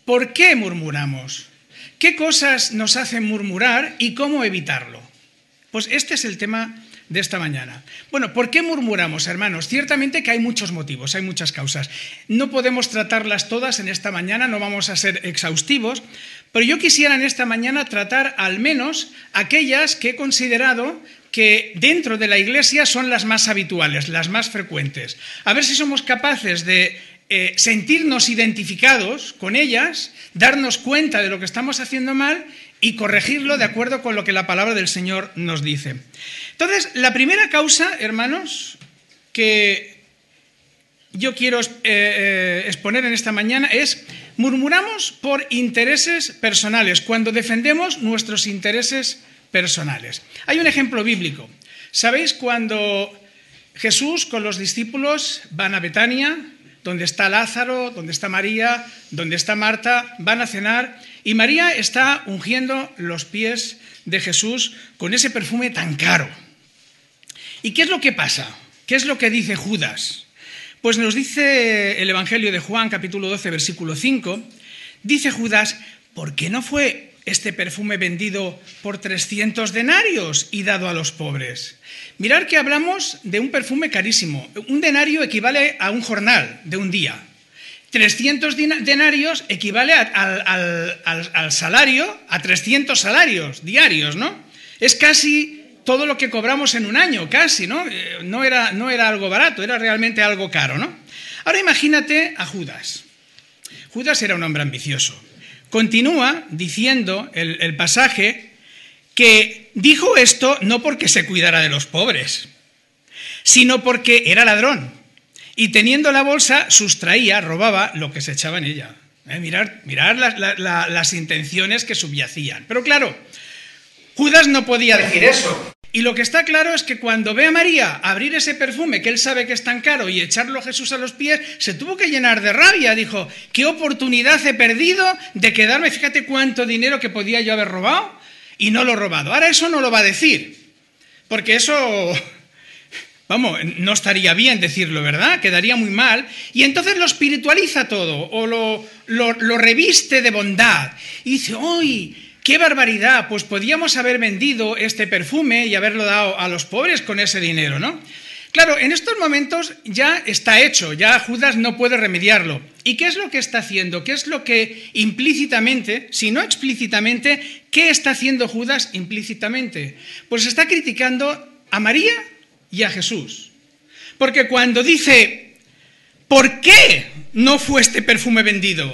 ¿por qué murmuramos? ¿Qué cosas nos hacen murmurar y cómo evitarlo? Pues este es el tema de esta mañana. Bueno, ¿por qué murmuramos, hermanos? Ciertamente que hay muchos motivos, hay muchas causas. No podemos tratarlas todas en esta mañana, no vamos a ser exhaustivos, pero yo quisiera en esta mañana tratar al menos aquellas que he considerado que dentro de la Iglesia son las más habituales, las más frecuentes. A ver si somos capaces de sentirnos identificados con ellas, darnos cuenta de lo que estamos haciendo mal y corregirlo de acuerdo con lo que la palabra del Señor nos dice. Entonces, la primera causa, hermanos, que yo quiero exponer en esta mañana es: murmuramos por intereses personales, cuando defendemos nuestros intereses personales. Hay un ejemplo bíblico. ¿Sabéis cuando Jesús con los discípulos van a Betania, donde está Lázaro, donde está María, donde está Marta, van a cenar y María está ungiendo los pies de Jesús con ese perfume tan caro? ¿Y qué es lo que pasa? ¿Qué es lo que dice Judas? Pues nos dice el Evangelio de Juan, capítulo 12, versículo 5, dice Judas: ¿por qué no fue este perfume vendido por 300 denarios y dado a los pobres? Mirad que hablamos de un perfume carísimo. Un denario equivale a un jornal de un día. 300 denarios equivale al salario, a 300 salarios diarios, ¿no? Es casi todo lo que cobramos en un año, casi, ¿no? No era algo barato, era realmente algo caro, ¿no? Ahora imagínate a Judas. Judas era un hombre ambicioso. Continúa diciendo el pasaje que dijo esto no porque se cuidara de los pobres, sino porque era ladrón y teniendo la bolsa sustraía, robaba lo que se echaba en ella. Mirad las intenciones que subyacían. Pero claro, Judas no podía decir eso. Y lo que está claro es que cuando ve a María abrir ese perfume que él sabe que es tan caro y echarlo a Jesús a los pies, se tuvo que llenar de rabia. Dijo: ¿qué oportunidad he perdido de quedarme? Fíjate cuánto dinero que podía yo haber robado y no lo he robado. Ahora eso no lo va a decir, porque eso, vamos, no estaría bien decirlo, ¿verdad? Quedaría muy mal. Y entonces lo espiritualiza todo o lo reviste de bondad. Y dice: ¡ay! ¡Qué barbaridad! Pues podíamos haber vendido este perfume y haberlo dado a los pobres con ese dinero, ¿no? Claro, en estos momentos ya está hecho, ya Judas no puede remediarlo. ¿Y qué es lo que está haciendo? ¿Qué es lo que implícitamente, si no explícitamente, qué está haciendo Judas implícitamente? Pues está criticando a María y a Jesús. Porque cuando dice: ¿por qué no fue este perfume vendido?,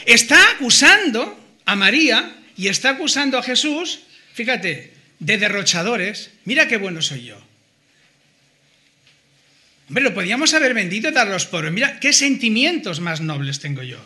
está acusando a María y está acusando a Jesús, fíjate, de derrochadores. Mira qué bueno soy yo. Hombre, lo podíamos haber vendido y dar a los pobres. Mira qué sentimientos más nobles tengo yo.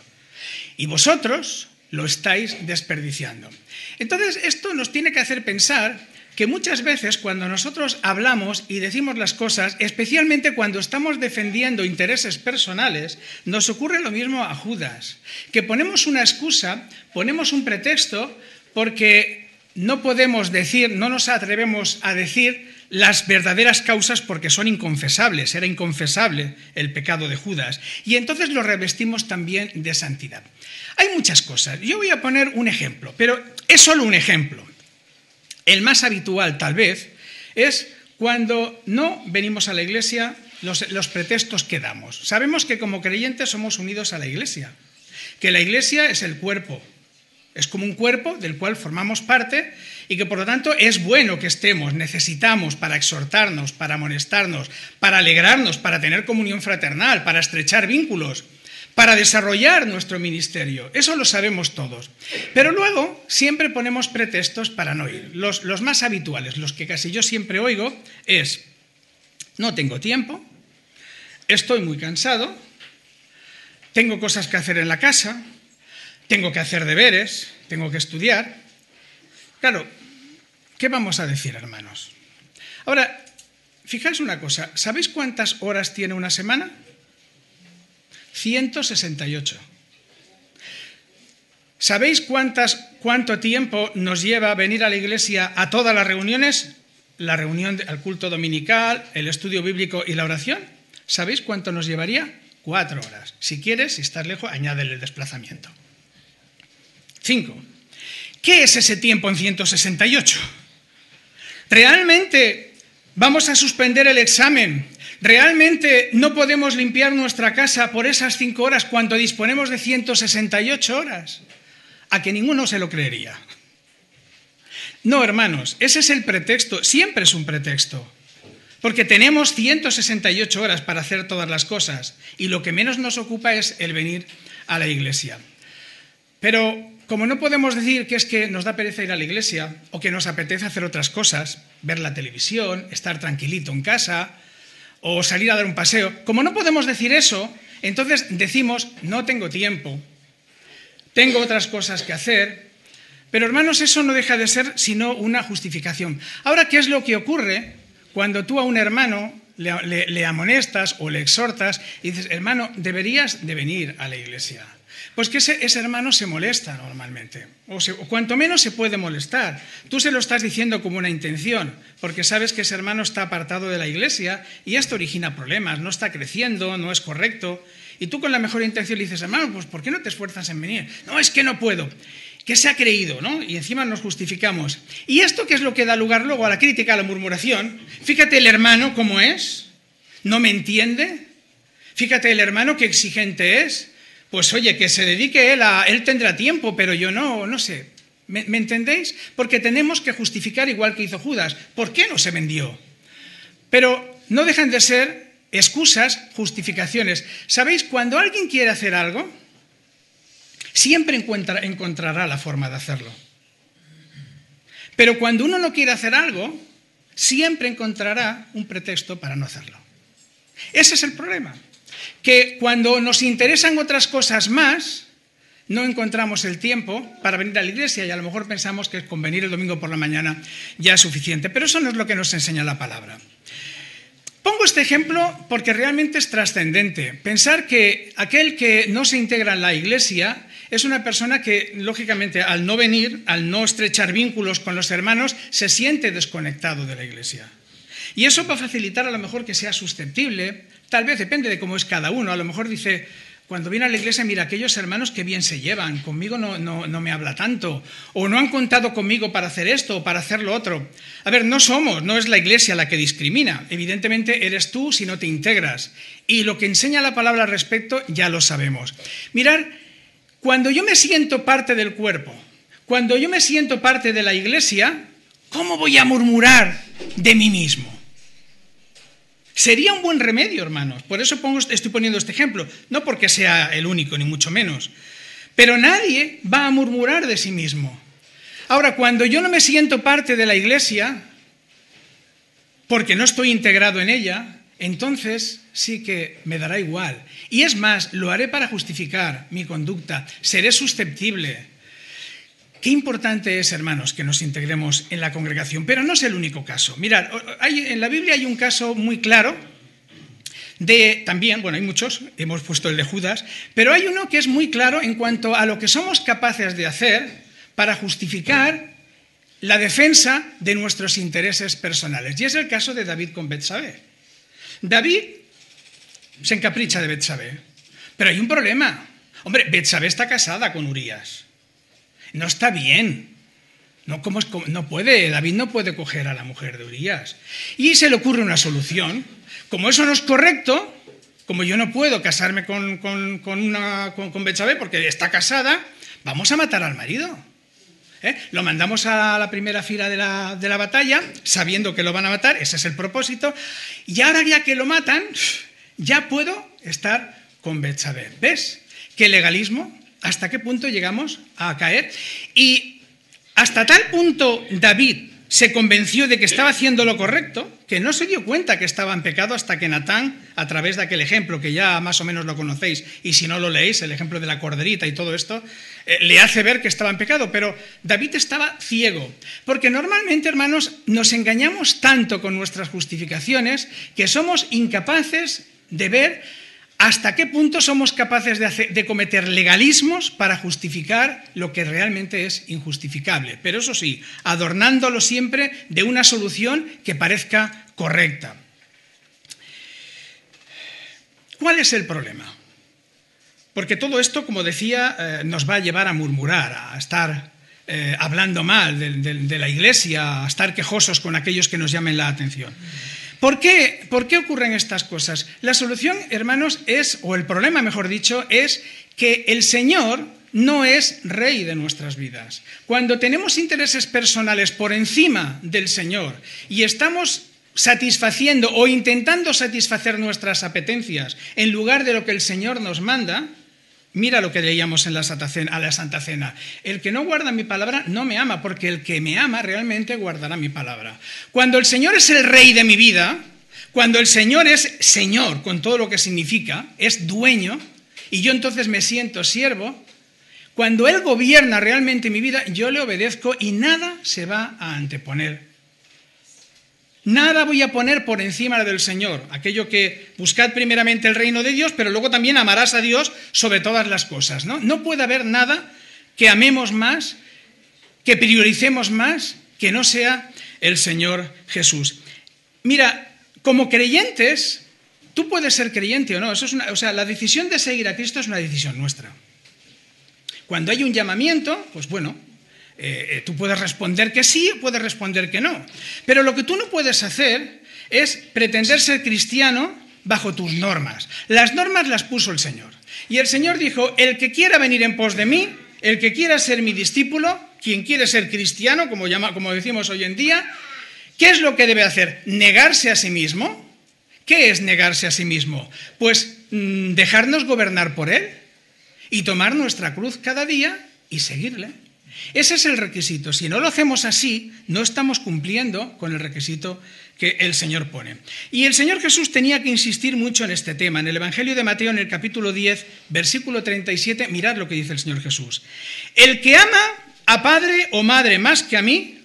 Y vosotros lo estáis desperdiciando. Entonces, esto nos tiene que hacer pensar que muchas veces cuando nosotros hablamos y decimos las cosas, especialmente cuando estamos defendiendo intereses personales, nos ocurre lo mismo a Judas, que ponemos una excusa, ponemos un pretexto, porque no podemos decir, no nos atrevemos a decir las verdaderas causas porque son inconfesables, era inconfesable el pecado de Judas, y entonces lo revestimos también de santidad. Hay muchas cosas, yo voy a poner un ejemplo, pero es solo un ejemplo. El más habitual, tal vez, es cuando no venimos a la iglesia, los pretextos que damos. Sabemos que como creyentes somos unidos a la iglesia, que la iglesia es el cuerpo, es como un cuerpo del cual formamos parte y que por lo tanto es bueno que estemos, necesitamos para exhortarnos, para amonestarnos, para alegrarnos, para tener comunión fraternal, para estrechar vínculos, para desarrollar nuestro ministerio. Eso lo sabemos todos. Pero luego siempre ponemos pretextos para no ir. Los más habituales, los que casi yo siempre oigo, es: no tengo tiempo, estoy muy cansado, tengo cosas que hacer en la casa, tengo que hacer deberes, tengo que estudiar. Claro, ¿qué vamos a decir, hermanos? Ahora, fijaos una cosa, ¿sabéis cuántas horas tiene una semana? 168. ¿Sabéis cuánto tiempo nos lleva venir a la iglesia a todas las reuniones? La reunión al culto dominical, el estudio bíblico y la oración. ¿Sabéis cuánto nos llevaría? 4 horas. Si quieres, si estás lejos, añádele el desplazamiento. 5. ¿Qué es ese tiempo en 168? ¿Realmente vamos a suspender el examen? ¿Realmente no podemos limpiar nuestra casa por esas 5 horas cuando disponemos de 168 horas? A que ninguno se lo creería. No, hermanos, ese es el pretexto, siempre es un pretexto. Porque tenemos 168 horas para hacer todas las cosas y lo que menos nos ocupa es el venir a la iglesia. Pero como no podemos decir que es que nos da pereza ir a la iglesia o que nos apetece hacer otras cosas, ver la televisión, estar tranquilito en casa o salir a dar un paseo, como no podemos decir eso, entonces decimos no tengo tiempo, tengo otras cosas que hacer. Pero hermanos, eso no deja de ser sino una justificación. Ahora, ¿qué es lo que ocurre cuando tú a un hermano le amonestas o le exhortas y dices, hermano, deberías de venir a la iglesia? Pues que ese hermano se molesta normalmente, o cuanto menos se puede molestar. Tú se lo estás diciendo como una intención, porque sabes que ese hermano está apartado de la iglesia y esto origina problemas, no está creciendo, no es correcto. Y tú con la mejor intención le dices, hermano, pues ¿por qué no te esfuerzas en venir? No, es que no puedo. ¿Qué se ha creído, no? Y encima nos justificamos. ¿Y esto qué es lo que da lugar luego a la crítica, a la murmuración? Fíjate el hermano cómo es, no me entiende. Fíjate el hermano qué exigente es. Pues oye, que se dedique él tendrá tiempo, pero yo no sé. ¿Me entendéis? Porque tenemos que justificar igual que hizo Judas. ¿Por qué no se vendió? Pero no dejan de ser excusas, justificaciones. ¿Sabéis? Cuando alguien quiere hacer algo, siempre encontrará la forma de hacerlo. Pero cuando uno no quiere hacer algo, siempre encontrará un pretexto para no hacerlo. Ese es el problema. Que cuando nos interesan otras cosas más, no encontramos el tiempo para venir a la iglesia y a lo mejor pensamos que con venir el domingo por la mañana ya es suficiente. Pero eso no es lo que nos enseña la palabra. Pongo este ejemplo porque realmente es trascendente. Pensar que aquel que no se integra en la iglesia es una persona que, lógicamente, al no venir, al no estrechar vínculos con los hermanos, se siente desconectado de la iglesia. Y eso va a facilitar a lo mejor que sea susceptible, tal vez depende de cómo es cada uno, a lo mejor dice, cuando viene a la iglesia, mira, aquellos hermanos que bien se llevan, conmigo no me habla tanto, o no han contado conmigo para hacer esto o para hacer lo otro. A ver, no es la iglesia la que discrimina, evidentemente eres tú si no te integras. Y lo que enseña la palabra al respecto ya lo sabemos. Mirad, cuando yo me siento parte del cuerpo, cuando yo me siento parte de la iglesia, ¿cómo voy a murmurar de mí mismo? Sería un buen remedio, hermanos. Por eso estoy poniendo este ejemplo. No porque sea el único, ni mucho menos. Pero nadie va a murmurar de sí mismo. Ahora, cuando yo no me siento parte de la iglesia, porque no estoy integrado en ella, entonces sí que me dará igual. Y es más, lo haré para justificar mi conducta. Seré susceptible. Qué importante es, hermanos, que nos integremos en la congregación, pero no es el único caso. Mirad, en la Biblia hay un caso muy claro también, hay muchos, hemos puesto el de Judas, pero hay uno que es muy claro en cuanto a lo que somos capaces de hacer para justificar la defensa de nuestros intereses personales. Y es el caso de David con Betsabé. David se encapricha de Betsabé, pero hay un problema. Hombre, Betsabé está casada con Urías. No está bien. David no puede coger a la mujer de Urías. Y se le ocurre una solución. Como eso no es correcto, como yo no puedo casarme con Betsabé porque está casada, vamos a matar al marido. Lo mandamos a la primera fila de la batalla, sabiendo que lo van a matar, ese es el propósito. Y ahora ya que lo matan, ya puedo estar con Betsabé. ¿Ves? ¿Qué legalismo? ¿Hasta qué punto llegamos a caer? Y hasta tal punto David se convenció de que estaba haciendo lo correcto, que no se dio cuenta que estaba en pecado hasta que Natán, a través de aquel ejemplo, que ya más o menos lo conocéis, y si no lo leéis, el ejemplo de la corderita y todo esto, le hace ver que estaba en pecado, pero David estaba ciego, porque normalmente, hermanos, nos engañamos tanto con nuestras justificaciones que somos incapaces de ver hasta qué punto somos capaces de cometer legalismos para justificar lo que realmente es injustificable. Pero eso sí, adornándolo siempre de una solución que parezca correcta. ¿Cuál es el problema? Porque todo esto, como decía, nos va a llevar a murmurar, a estar hablando mal de la Iglesia, a estar quejosos con aquellos que nos llamen la atención. ¿Por qué ocurren estas cosas? La solución, hermanos, o el problema, mejor dicho, es que el Señor no es rey de nuestras vidas. Cuando tenemos intereses personales por encima del Señor y estamos satisfaciendo o intentando satisfacer nuestras apetencias en lugar de lo que el Señor nos manda, mira lo que leíamos en la Santa Cena. El que no guarda mi palabra no me ama, porque el que me ama realmente guardará mi palabra. Cuando el Señor es el rey de mi vida, cuando el Señor es Señor, con todo lo que significa, es dueño, y yo entonces me siento siervo, cuando Él gobierna realmente mi vida, yo le obedezco y nada se va a anteponer. Nada voy a poner por encima del Señor. Aquello que buscad primeramente el reino de Dios, pero luego también amarás a Dios sobre todas las cosas, ¿no? No puede haber nada que amemos más, que prioricemos más, que no sea el Señor Jesús. Mira, como creyentes, tú puedes ser creyente o no. La decisión de seguir a Cristo es una decisión nuestra. Cuando hay un llamamiento, pues bueno, tú puedes responder que sí o puedes responder que no. Pero lo que tú no puedes hacer es pretender ser cristiano bajo tus normas. Las normas las puso el Señor. Y el Señor dijo, el que quiera venir en pos de mí, el que quiera ser mi discípulo, quien quiere ser cristiano, como decimos hoy en día, ¿qué es lo que debe hacer? ¿Negarse a sí mismo? ¿Qué es negarse a sí mismo? Pues dejarnos gobernar por Él y tomar nuestra cruz cada día y seguirle. Ese es el requisito. Si no lo hacemos así, no estamos cumpliendo con el requisito que el Señor pone. Y el Señor Jesús tenía que insistir mucho en este tema. En el Evangelio de Mateo, en el capítulo 10, versículo 37, mirad lo que dice el Señor Jesús. El que ama a padre o madre más que a mí,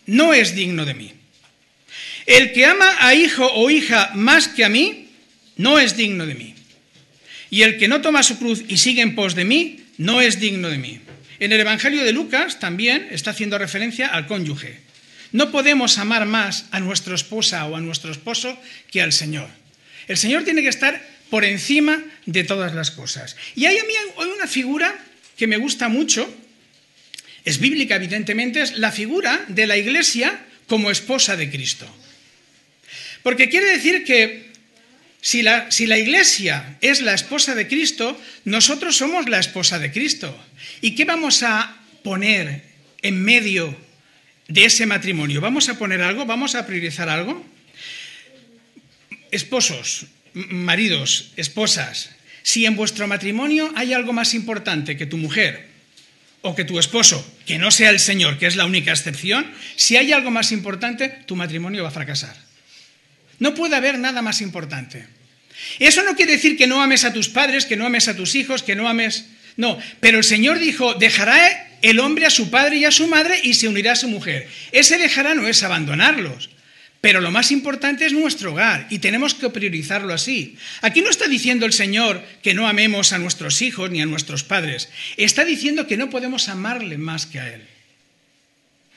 no es digno de mí. El que ama a hijo o hija más que a mí, no es digno de mí. Y el que no toma su cruz y sigue en pos de mí, no es digno de mí. En el Evangelio de Lucas también está haciendo referencia al cónyuge. No podemos amar más a nuestra esposa o a nuestro esposo que al Señor. El Señor tiene que estar por encima de todas las cosas. Y hay una figura que me gusta mucho, es bíblica evidentemente, es la figura de la Iglesia como esposa de Cristo. Porque quiere decir que si la Iglesia es la esposa de Cristo, nosotros somos la esposa de Cristo. ¿Y qué vamos a poner en medio de ese matrimonio? ¿Vamos a poner algo? ¿Vamos a priorizar algo? Esposos, maridos, esposas, si en vuestro matrimonio hay algo más importante que tu mujer o que tu esposo, que no sea el Señor, que es la única excepción, si hay algo más importante, tu matrimonio va a fracasar. No puede haber nada más importante. Eso no quiere decir que no ames a tus padres, que no ames a tus hijos, que no ames... No, pero el Señor dijo, dejará el hombre a su padre y a su madre y se unirá a su mujer. Ese dejará no es abandonarlos, pero lo más importante es nuestro hogar y tenemos que priorizarlo así. Aquí no está diciendo el Señor que no amemos a nuestros hijos ni a nuestros padres. Está diciendo que no podemos amarle más que a Él.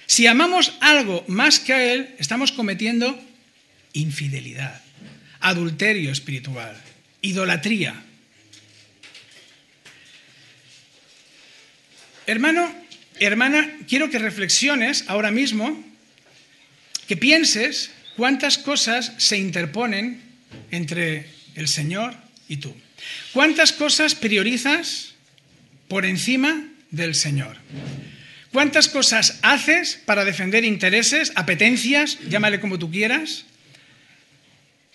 Si amamos algo más que a Él, estamos cometiendo infidelidad, adulterio espiritual, idolatría. Hermano, hermana, quiero que reflexiones ahora mismo, que pienses cuántas cosas se interponen entre el Señor y tú. ¿Cuántas cosas priorizas por encima del Señor? ¿Cuántas cosas haces para defender intereses, apetencias, llámale como tú quieras,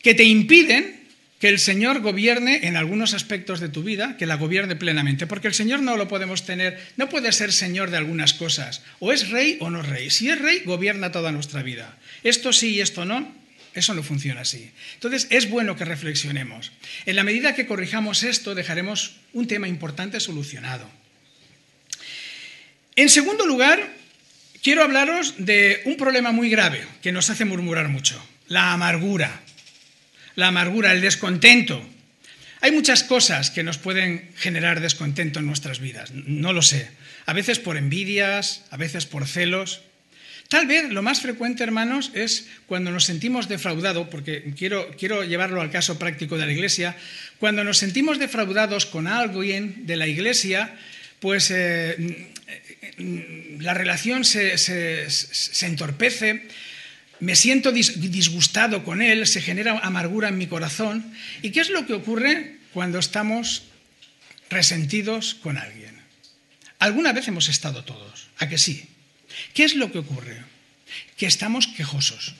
que te impiden que el Señor gobierne en algunos aspectos de tu vida, que la gobierne plenamente? Porque el Señor no lo podemos tener, no puede ser Señor de algunas cosas. O es rey o no es rey. Si es rey, gobierna toda nuestra vida. Esto sí y esto no, eso no funciona así. Entonces, es bueno que reflexionemos. En la medida que corrijamos esto, dejaremos un tema importante solucionado. En segundo lugar, quiero hablaros de un problema muy grave que nos hace murmurar mucho: la amargura. La amargura, el descontento. Hay muchas cosas que nos pueden generar descontento en nuestras vidas, no lo sé. A veces por envidias, a veces por celos. Tal vez lo más frecuente, hermanos, es cuando nos sentimos defraudados, porque quiero llevarlo al caso práctico de la iglesia, cuando nos sentimos defraudados con alguien de la iglesia, pues la relación se entorpece, me siento disgustado con él, se genera amargura en mi corazón. ¿Y qué es lo que ocurre cuando estamos resentidos con alguien? Alguna vez hemos estado todos, ¿a que sí? ¿Qué es lo que ocurre? Que estamos quejosos.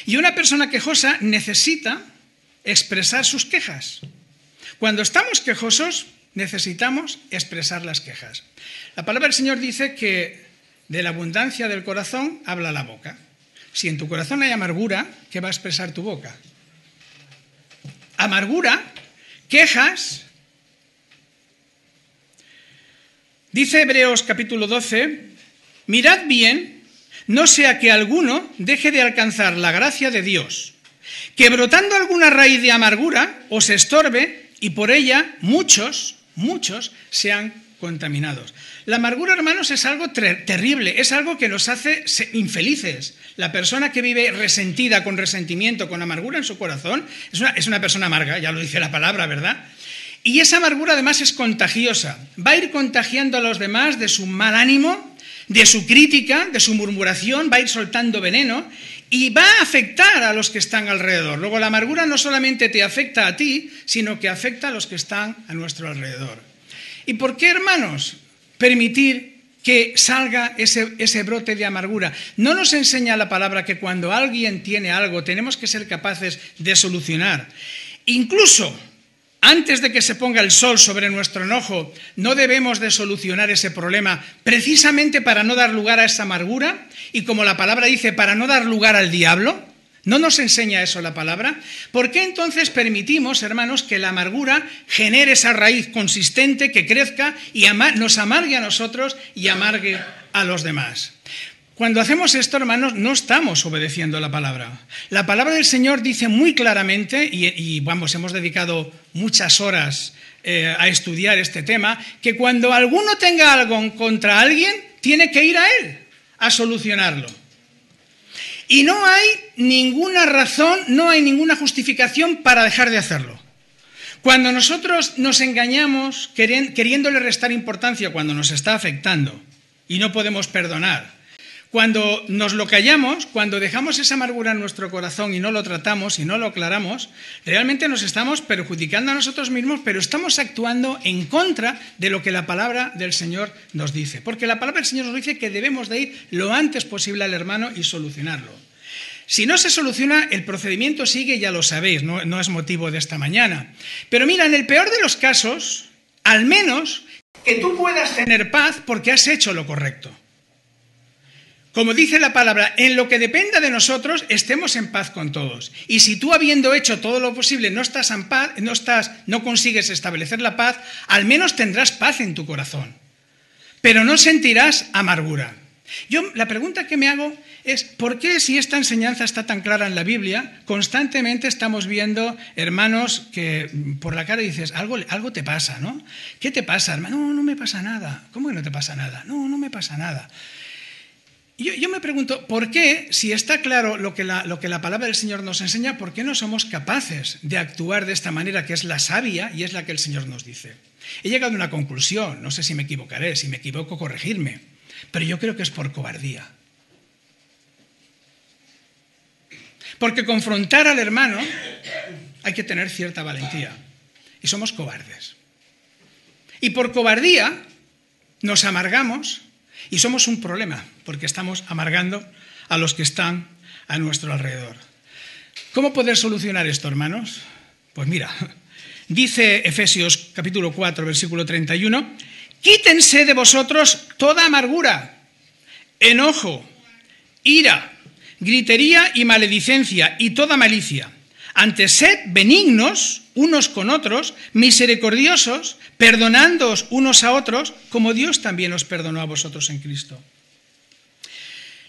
Y una persona quejosa necesita expresar sus quejas. Cuando estamos quejosos, necesitamos expresar las quejas. La palabra del Señor dice que de la abundancia del corazón habla la boca. Si en tu corazón hay amargura, ¿qué va a expresar tu boca? Amargura, quejas. Dice Hebreos capítulo 12, mirad bien, no sea que alguno deje de alcanzar la gracia de Dios, que brotando alguna raíz de amargura os estorbe y por ella muchos sean contaminados. La amargura, hermanos, es algo terrible, es algo que nos hace infelices. La persona que vive resentida, con resentimiento, con amargura en su corazón, es una persona amarga, ya lo dice la palabra, ¿verdad? Y esa amargura además es contagiosa. Va a ir contagiando a los demás de su mal ánimo, de su crítica, de su murmuración, va a ir soltando veneno y va a afectar a los que están alrededor. Luego la amargura no solamente te afecta a ti, sino que afecta a los que están a nuestro alrededor. ¿Y por qué, hermanos, permitir que salga ese brote de amargura? No nos enseña la palabra que cuando alguien tiene algo tenemos que ser capaces de solucionar. Incluso antes de que se ponga el sol sobre nuestro enojo, no debemos de solucionar ese problema precisamente para no dar lugar a esa amargura y, como la palabra dice, para no dar lugar al diablo. ¿No nos enseña eso la palabra? ¿Por qué entonces permitimos, hermanos, que la amargura genere esa raíz consistente que crezca y nos amargue a nosotros y amargue a los demás? Cuando hacemos esto, hermanos, no estamos obedeciendo la palabra. La palabra del Señor dice muy claramente, y hemos dedicado muchas horas a estudiar este tema, que cuando alguno tenga algo contra alguien, tiene que ir a él a solucionarlo. Y no hay ninguna razón, no hay ninguna justificación para dejar de hacerlo. Cuando nosotros nos engañamos queriéndole restar importancia cuando nos está afectando y no podemos perdonar, cuando nos lo callamos, cuando dejamos esa amargura en nuestro corazón y no lo tratamos y no lo aclaramos, realmente nos estamos perjudicando a nosotros mismos, pero estamos actuando en contra de lo que la palabra del Señor nos dice. Porque la palabra del Señor nos dice que debemos de ir lo antes posible al hermano y solucionarlo. Si no se soluciona, el procedimiento sigue, ya lo sabéis, no es motivo de esta mañana. Pero mira, en el peor de los casos, al menos que tú puedas tener paz porque has hecho lo correcto. Como dice la palabra, en lo que dependa de nosotros, estemos en paz con todos. Y si tú, habiendo hecho todo lo posible, no estás en paz, no consigues establecer la paz, al menos tendrás paz en tu corazón. Pero no sentirás amargura. La pregunta que me hago es, ¿por qué, si esta enseñanza está tan clara en la Biblia, constantemente estamos viendo hermanos que por la cara dices, algo te pasa, ¿no? ¿Qué te pasa, hermano? No me pasa nada. ¿Cómo que no te pasa nada? No me pasa nada. Yo me pregunto, ¿por qué, si está claro lo que la palabra del Señor nos enseña, por qué no somos capaces de actuar de esta manera, que es la sabia y es la que el Señor nos dice? He llegado a una conclusión, no sé si me equivocaré, si me equivoco, corregirme, pero yo creo que es por cobardía. Porque confrontar al hermano hay que tener cierta valentía, y somos cobardes. Y por cobardía nos amargamos y somos un problema, porque estamos amargando a los que están a nuestro alrededor. ¿Cómo poder solucionar esto, hermanos? Pues mira, dice Efesios capítulo 4, versículo 31, quítense de vosotros toda amargura, enojo, ira, gritería y maledicencia y toda malicia. Antes sed benignos unos con otros, misericordiosos, perdonándoos unos a otros, como Dios también os perdonó a vosotros en Cristo.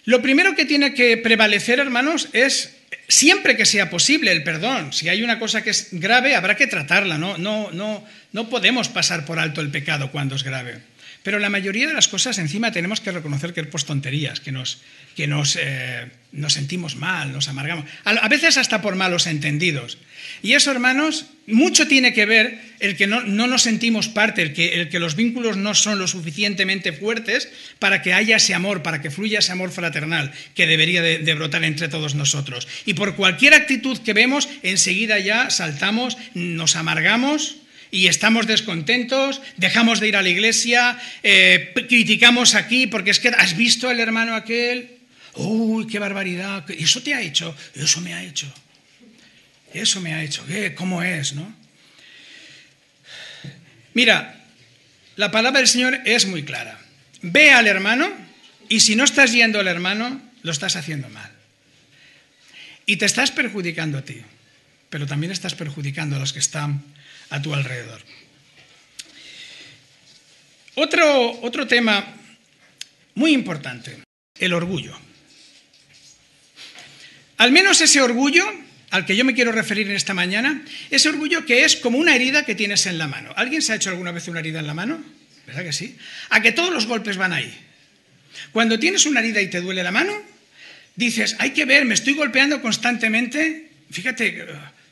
Lo primero que tiene que prevalecer, hermanos, es, siempre que sea posible, el perdón. Si hay una cosa que es grave, habrá que tratarla, no podemos pasar por alto el pecado cuando es grave. Pero la mayoría de las cosas encima tenemos que reconocer que es pues tonterías, que nos sentimos mal, nos amargamos, a veces hasta por malos entendidos. Y eso, hermanos, mucho tiene que ver el que no nos sentimos parte, el que los vínculos no son lo suficientemente fuertes para que haya ese amor, para que fluya ese amor fraternal que debería de brotar entre todos nosotros. Y por cualquier actitud que vemos, enseguida ya saltamos, nos amargamos y estamos descontentos, dejamos de ir a la iglesia, criticamos aquí porque es que has visto al hermano aquel, uy, qué barbaridad, eso te ha hecho, eso me ha hecho, eso me ha hecho, ¿cómo es, no? Mira, la palabra del Señor es muy clara. Ve al hermano y si no estás yendo al hermano, lo estás haciendo mal. Y te estás perjudicando a ti, pero también estás perjudicando a los que están a tu alrededor. Otro tema muy importante, el orgullo. Al menos ese orgullo al que yo me quiero referir en esta mañana, ese orgullo que es como una herida que tienes en la mano. ¿Alguien se ha hecho alguna vez una herida en la mano? ¿Verdad que sí? A que todos los golpes van ahí. Cuando tienes una herida y te duele la mano, dices, hay que ver, me estoy golpeando constantemente, fíjate,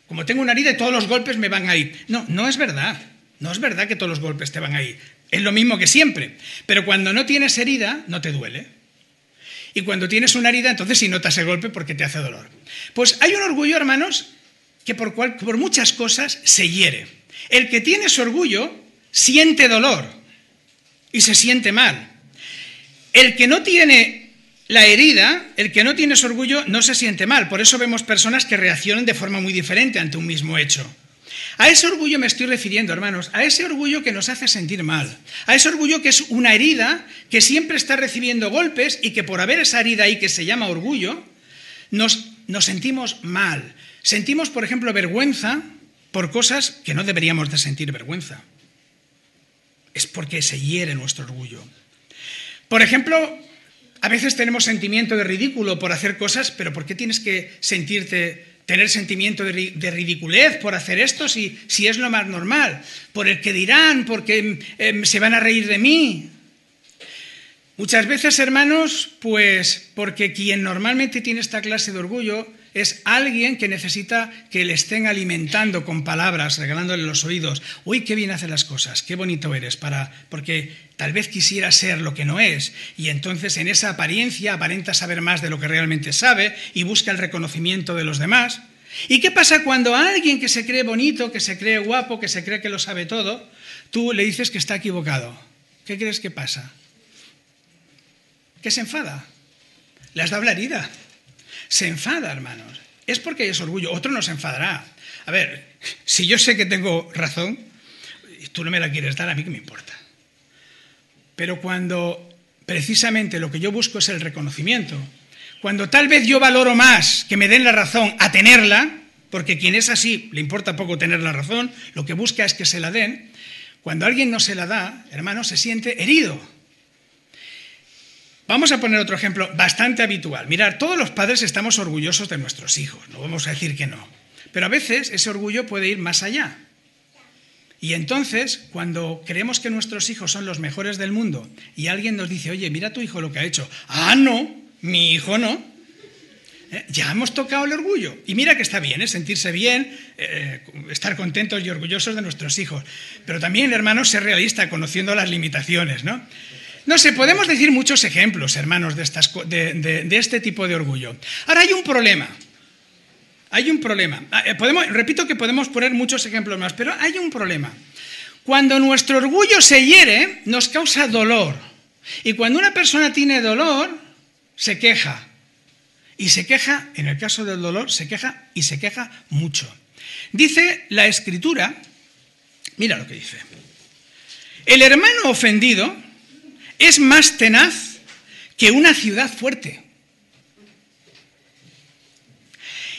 como tengo una herida y todos los golpes me van a ir. No, no es verdad. No es verdad que todos los golpes te van a ir. Es lo mismo que siempre. Pero cuando no tienes herida, no te duele. Y cuando tienes una herida, entonces sí notas el golpe porque te hace dolor. Pues hay un orgullo, hermanos, que por muchas cosas se hiere. El que tiene ese orgullo siente dolor y se siente mal. El que no tiene la herida, el que no tiene ese orgullo, no se siente mal. Por eso vemos personas que reaccionan de forma muy diferente ante un mismo hecho. A ese orgullo me estoy refiriendo, hermanos, a ese orgullo que nos hace sentir mal, a ese orgullo que es una herida que siempre está recibiendo golpes y que por haber esa herida ahí que se llama orgullo, nos sentimos mal. Sentimos, por ejemplo, vergüenza por cosas que no deberíamos de sentir vergüenza. Es porque se hiere nuestro orgullo. Por ejemplo, a veces tenemos sentimiento de ridículo por hacer cosas, pero ¿por qué tienes que tener sentimiento de ridiculez por hacer esto si es lo más normal? Por el que dirán, porque se van a reír de mí. Muchas veces, hermanos, pues porque quien normalmente tiene esta clase de orgullo es alguien que necesita que le estén alimentando con palabras, regalándole los oídos. Uy, qué bien hace las cosas, qué bonito eres, porque tal vez quisiera ser lo que no es, y entonces en esa apariencia aparenta saber más de lo que realmente sabe y busca el reconocimiento de los demás. ¿Y qué pasa cuando a alguien que se cree bonito, que se cree guapo, que se cree que lo sabe todo, tú le dices que está equivocado? ¿Qué crees que pasa? Que se enfada. Le has dado la herida. Se enfada, hermanos. Es porque hay ese orgullo. Otro no se enfadará. A ver, si yo sé que tengo razón y tú no me la quieres dar, a mí qué me importa. Pero cuando precisamente lo que yo busco es el reconocimiento, cuando tal vez yo valoro más que me den la razón a tenerla, porque quien es así le importa poco tener la razón, lo que busca es que se la den, cuando alguien no se la da, hermano, se siente herido. Vamos a poner otro ejemplo bastante habitual. Mirad, todos los padres estamos orgullosos de nuestros hijos, no vamos a decir que no. Pero a veces ese orgullo puede ir más allá. Y entonces, cuando creemos que nuestros hijos son los mejores del mundo y alguien nos dice, oye, mira tu hijo lo que ha hecho. Ah, no, mi hijo no. Ya hemos tocado el orgullo. Y mira que está bien, sentirse bien, estar contentos y orgullosos de nuestros hijos. Pero también, hermanos, ser realista, conociendo las limitaciones, ¿no? No sé, podemos decir muchos ejemplos, hermanos, de este tipo de orgullo. Ahora hay un problema. Hay un problema. Repito que podemos poner muchos ejemplos más, pero hay un problema. Cuando nuestro orgullo se hiere, nos causa dolor. Y cuando una persona tiene dolor, se queja. Y se queja, en el caso del dolor, se queja y se queja mucho. Dice la Escritura, mira lo que dice. El hermano ofendido es más tenaz que una ciudad fuerte.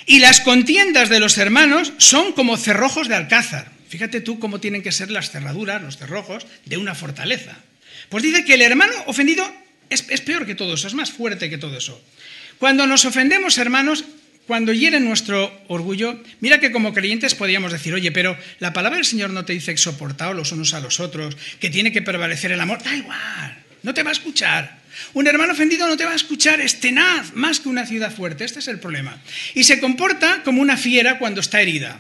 Y las contiendas de los hermanos son como cerrojos de alcázar. Fíjate tú cómo tienen que ser las cerraduras, los cerrojos de una fortaleza. Pues dice que el hermano ofendido es peor que todo eso, es más fuerte que todo eso. Cuando nos ofendemos, hermanos, cuando hieren nuestro orgullo, mira que como creyentes podríamos decir, oye, pero la palabra del Señor no te dice que soportaos los unos a los otros, que tiene que prevalecer el amor. Da igual, no te va a escuchar. Un hermano ofendido no te va a escuchar, es tenaz, más que una ciudad fuerte. Este es el problema. Y se comporta como una fiera cuando está herida.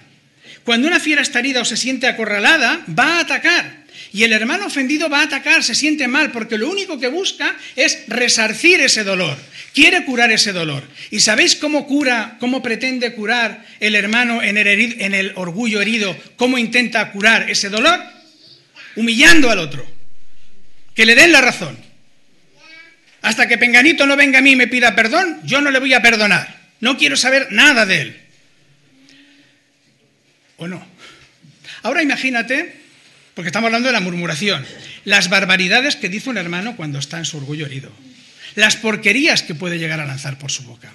Cuando una fiera está herida o se siente acorralada, va a atacar. Y el hermano ofendido va a atacar, se siente mal, porque lo único que busca es resarcir ese dolor. Quiere curar ese dolor. ¿Y sabéis cómo pretende curar el hermano en el orgullo herido? ¿Cómo intenta curar ese dolor? Humillando al otro. Que le den la razón. Hasta que Penganito no venga a mí y me pida perdón, yo no le voy a perdonar. No quiero saber nada de él. ¿O no? Ahora imagínate, porque estamos hablando de la murmuración, las barbaridades que dice un hermano cuando está en su orgullo herido. Las porquerías que puede llegar a lanzar por su boca.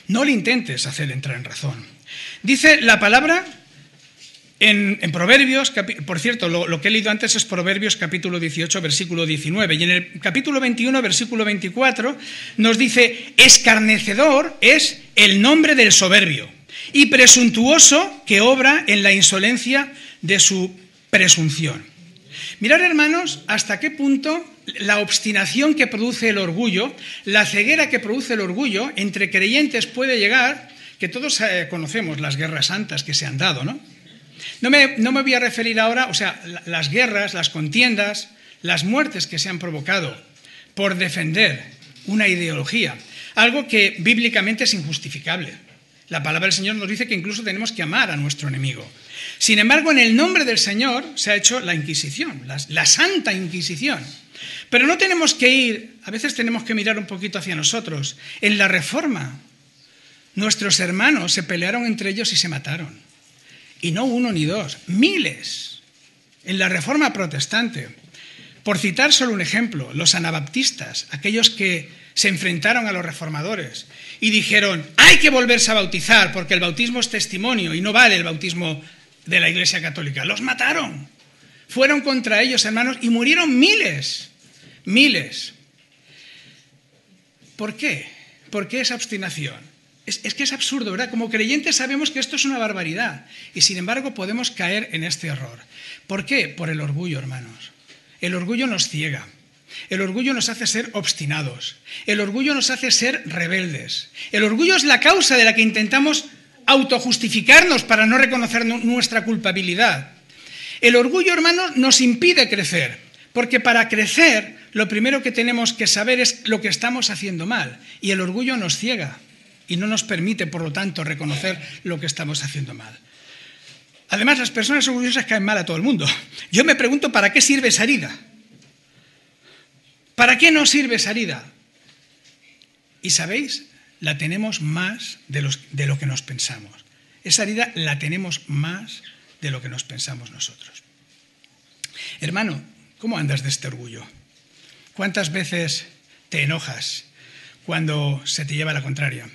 No le intentes hacer entrar en razón. Dice la palabra en Proverbios, por cierto, lo que he leído antes es Proverbios capítulo 18, versículo 19, y en el capítulo 21, versículo 24, nos dice, escarnecedor es el nombre del soberbio, y presuntuoso que obra en la insolencia de su presunción. Mirad, hermanos, hasta qué punto la obstinación que produce el orgullo, la ceguera que produce el orgullo entre creyentes puede llegar, que todos conocemos las guerras santas que se han dado, ¿no? No me voy a referir ahora, o sea, las guerras, las contiendas, las muertes que se han provocado por defender una ideología, algo que bíblicamente es injustificable. La palabra del Señor nos dice que incluso tenemos que amar a nuestro enemigo. Sin embargo, en el nombre del Señor se ha hecho la Inquisición, la Santa Inquisición. Pero no tenemos que ir, a veces tenemos que mirar un poquito hacia nosotros. En la Reforma, nuestros hermanos se pelearon entre ellos y se mataron. Y no uno ni dos, miles. En la Reforma Protestante, por citar solo un ejemplo, los anabaptistas, aquellos que se enfrentaron a los reformadores y dijeron, hay que volverse a bautizar porque el bautismo es testimonio y no vale el bautismo de la Iglesia Católica. Los mataron. Fueron contra ellos, hermanos, y murieron miles. Miles. ¿Por qué? ¿Por qué esa obstinación? Es que es absurdo, ¿verdad? Como creyentes sabemos que esto es una barbaridad y sin embargo podemos caer en este error. ¿Por qué? Por el orgullo, hermanos. El orgullo nos ciega. El orgullo nos hace ser obstinados. El orgullo nos hace ser rebeldes. El orgullo es la causa de la que intentamos autojustificarnos para no reconocer nuestra culpabilidad. El orgullo, hermanos, nos impide crecer, porque para crecer lo primero que tenemos que saber es lo que estamos haciendo mal y el orgullo nos ciega. Y no nos permite, por lo tanto, reconocer lo que estamos haciendo mal. Además, las personas orgullosas caen mal a todo el mundo. Yo me pregunto, ¿para qué sirve esa herida? ¿Para qué nos sirve esa herida? Y sabéis, la tenemos más de lo que nos pensamos. Esa herida la tenemos más de lo que nos pensamos nosotros. Hermano, ¿cómo andas de este orgullo? ¿Cuántas veces te enojas cuando se te lleva la contraria?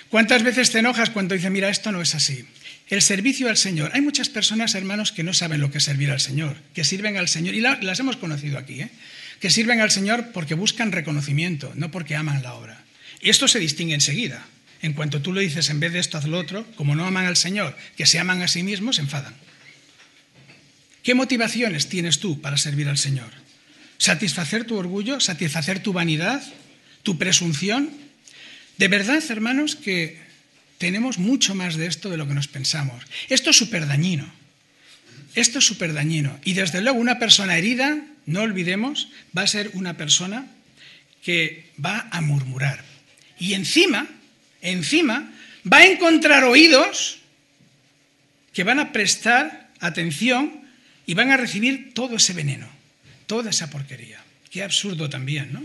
¿Cuántas veces te enojas cuando dices, mira, esto no es así? El servicio al Señor. Hay muchas personas, hermanos, que no saben lo que es servir al Señor, que sirven al Señor, y las hemos conocido aquí, que sirven al Señor porque buscan reconocimiento, no porque aman la obra. Y esto se distingue enseguida. En cuanto tú le dices, en vez de esto, haz lo otro, como no aman al Señor, que se aman a sí mismos, se enfadan. ¿Qué motivaciones tienes tú para servir al Señor? ¿Satisfacer tu orgullo? ¿Satisfacer tu vanidad? ¿Tu presunción? De verdad, hermanos, que tenemos mucho más de esto de lo que nos pensamos. Esto es súper dañino. Esto es súper dañino. Y desde luego una persona herida, no olvidemos, va a ser una persona que va a murmurar. Y encima, va a encontrar oídos que van a prestar atención y van a recibir todo ese veneno, toda esa porquería. Qué absurdo también, ¿no?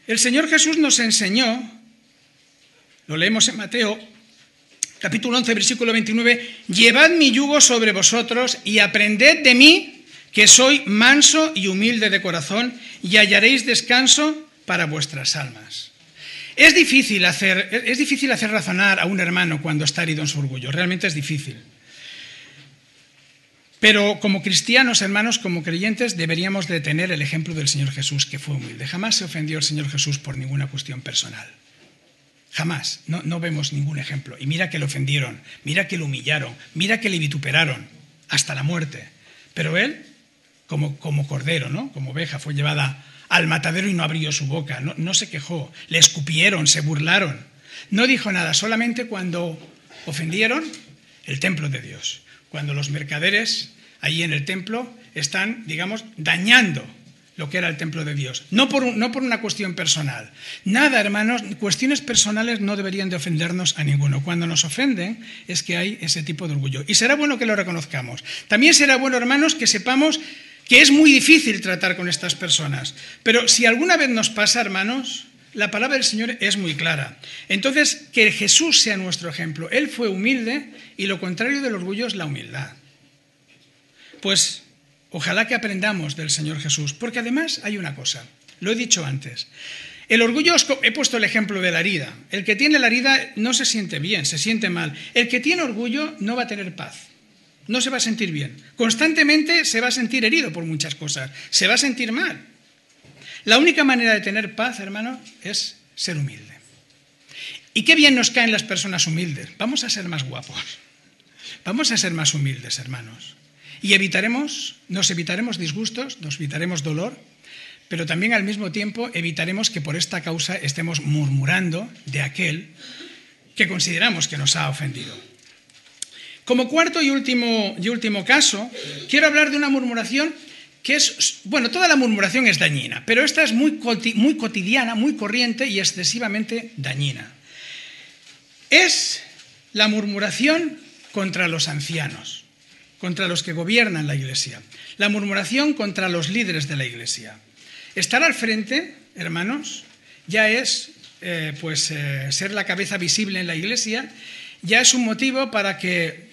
El Señor Jesús nos enseñó, lo leemos en Mateo, capítulo 11, versículo 29, llevad mi yugo sobre vosotros y aprended de mí, que soy manso y humilde de corazón, y hallaréis descanso para vuestras almas. Es difícil hacer razonar a un hermano cuando está herido en su orgullo, realmente es difícil. Pero como cristianos, hermanos, como creyentes, deberíamos de tener el ejemplo del Señor Jesús, que fue humilde. Jamás se ofendió el Señor Jesús por ninguna cuestión personal. Jamás. No vemos ningún ejemplo. Y mira que le ofendieron, mira que le humillaron, mira que le vituperaron hasta la muerte. Pero él, como cordero, ¿no? Como oveja, fue llevada al matadero y no abrió su boca. No se quejó. Le escupieron, se burlaron. No dijo nada, solamente cuando ofendieron el templo de Dios. Cuando los mercaderes allí en el templo están, digamos, dañando lo que era el templo de Dios. No por una cuestión personal. Nada, hermanos, cuestiones personales no deberían de ofendernos a ninguno. Cuando nos ofenden es que hay ese tipo de orgullo. Y será bueno que lo reconozcamos. También será bueno, hermanos, que sepamos que es muy difícil tratar con estas personas. Pero si alguna vez nos pasa, hermanos, la palabra del Señor es muy clara. Entonces, que Jesús sea nuestro ejemplo. Él fue humilde y lo contrario del orgullo es la humildad. Pues ojalá que aprendamos del Señor Jesús, porque además hay una cosa, lo he dicho antes. El orgullo, he puesto el ejemplo de la herida. El que tiene la herida no se siente bien, se siente mal. El que tiene orgullo no va a tener paz, no se va a sentir bien. Constantemente se va a sentir herido por muchas cosas, se va a sentir mal. La única manera de tener paz, hermano, es ser humilde. Y qué bien nos caen las personas humildes. Vamos a ser más guapos. Vamos a ser más humildes, hermanos. Y nos evitaremos disgustos, nos evitaremos dolor, pero también al mismo tiempo evitaremos que por esta causa estemos murmurando de aquel que consideramos que nos ha ofendido. Como cuarto y último caso, quiero hablar de una murmuración que es, bueno, toda la murmuración es dañina, pero esta es muy cotidiana, muy corriente y excesivamente dañina. Es la murmuración contra los ancianos, contra los que gobiernan la Iglesia, la murmuración contra los líderes de la Iglesia. Estar al frente, hermanos, ya es ser la cabeza visible en la Iglesia, ya es un motivo para que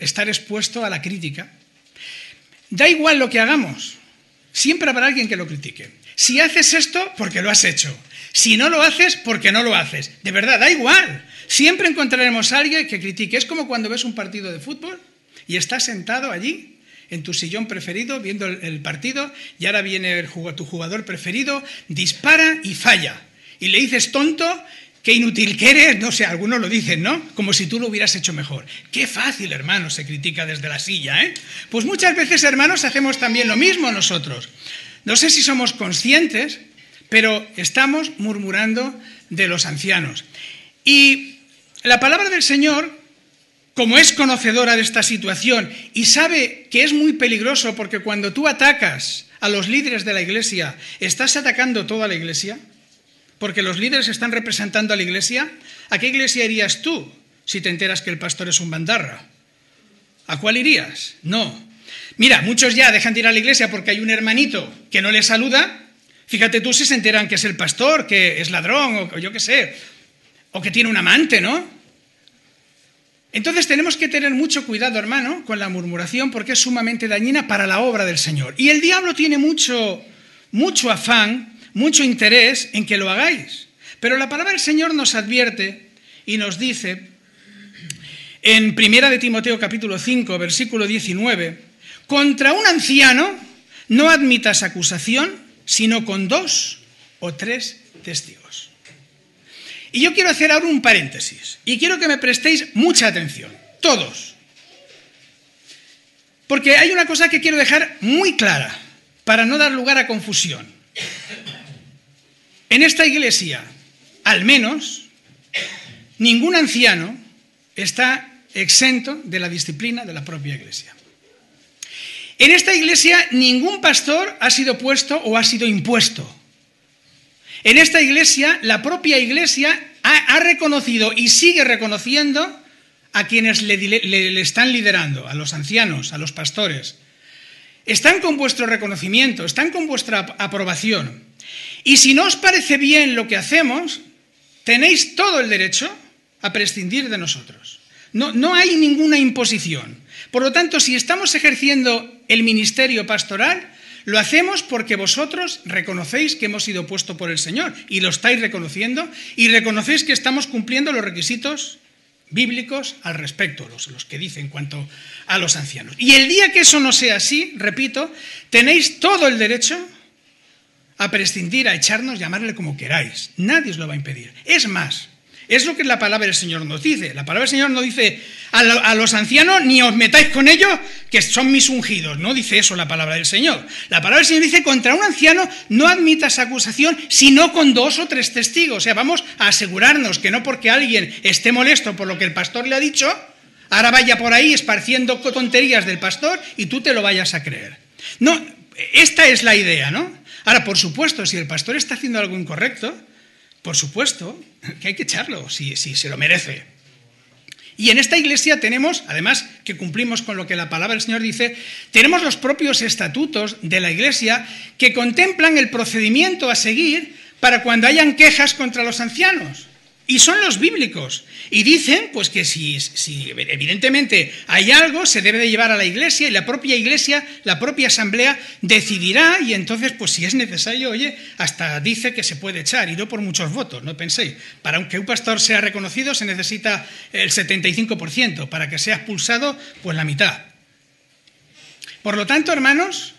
estar expuesto a la crítica. Da igual lo que hagamos, siempre habrá alguien que lo critique. Si haces esto, porque lo has hecho. Si no lo haces, porque no lo haces. De verdad, da igual. Siempre encontraremos a alguien que critique. Es como cuando ves un partido de fútbol y estás sentado allí, en tu sillón preferido, viendo el partido, y ahora viene tu jugador preferido, dispara y falla. Y le dices, tonto, qué inútil que eres, no sé, algunos lo dicen, ¿no? Como si tú lo hubieras hecho mejor. Qué fácil, hermano, se critica desde la silla, ¿eh? Pues muchas veces, hermanos, hacemos también lo mismo nosotros. No sé si somos conscientes, pero estamos murmurando de los ancianos. Y la palabra del Señor, como es conocedora de esta situación y sabe que es muy peligroso porque cuando tú atacas a los líderes de la Iglesia, estás atacando toda la Iglesia, porque los líderes están representando a la Iglesia. ¿A qué iglesia irías tú si te enteras que el pastor es un bandarra? ¿A cuál irías? No. Mira, muchos ya dejan de ir a la iglesia porque hay un hermanito que no les saluda. Fíjate tú si se enteran que es el pastor, que es ladrón o yo qué sé, o que tiene un amante, ¿no? Entonces tenemos que tener mucho cuidado, hermano, con la murmuración porque es sumamente dañina para la obra del Señor. Y el diablo tiene mucho afán, mucho interés en que lo hagáis. Pero la palabra del Señor nos advierte y nos dice en 1 de Timoteo capítulo 5, versículo 19, contra un anciano no admitas acusación, sino con 2 o 3 testigos. Y yo quiero hacer ahora un paréntesis y quiero que me prestéis mucha atención, todos. Porque hay una cosa que quiero dejar muy clara para no dar lugar a confusión. En esta iglesia, al menos, ningún anciano está exento de la disciplina de la propia iglesia. En esta iglesia ningún pastor ha sido puesto o ha sido impuesto. En esta iglesia, la propia iglesia ha reconocido y sigue reconociendo a quienes le están liderando, a los ancianos, a los pastores. Están con vuestro reconocimiento, están con vuestra aprobación. Y si no os parece bien lo que hacemos, tenéis todo el derecho a prescindir de nosotros. No hay ninguna imposición. Por lo tanto, si estamos ejerciendo el ministerio pastoral, lo hacemos porque vosotros reconocéis que hemos sido puestos por el Señor y lo estáis reconociendo y reconocéis que estamos cumpliendo los requisitos bíblicos al respecto, los que dicen en cuanto a los ancianos. Y el día que eso no sea así, repito, tenéis todo el derecho a prescindir, a echarnos, llamarle como queráis. Nadie os lo va a impedir. Es más, es lo que la palabra del Señor nos dice. La palabra del Señor no dice a los ancianos ni os metáis con ellos, que son mis ungidos. No dice eso la palabra del Señor. La palabra del Señor dice contra un anciano no admitas acusación, sino con 2 o 3 testigos. O sea, vamos a asegurarnos que no porque alguien esté molesto por lo que el pastor le ha dicho, ahora vaya por ahí esparciendo tonterías del pastor y tú te lo vayas a creer. No, esta es la idea, ¿no? Ahora, por supuesto, si el pastor está haciendo algo incorrecto, por supuesto que hay que echarlo, si se lo merece. Y en esta iglesia tenemos, además que cumplimos con lo que la palabra del Señor dice, tenemos los propios estatutos de la iglesia que contemplan el procedimiento a seguir para cuando hayan quejas contra los ancianos. Y son los bíblicos. Y dicen pues que si evidentemente hay algo, se debe de llevar a la iglesia y la propia asamblea decidirá y entonces pues si es necesario, oye, hasta dice que se puede echar y no por muchos votos, no penséis. Para que un pastor sea reconocido se necesita el 75%, para que sea expulsado pues la mitad. Por lo tanto, hermanos,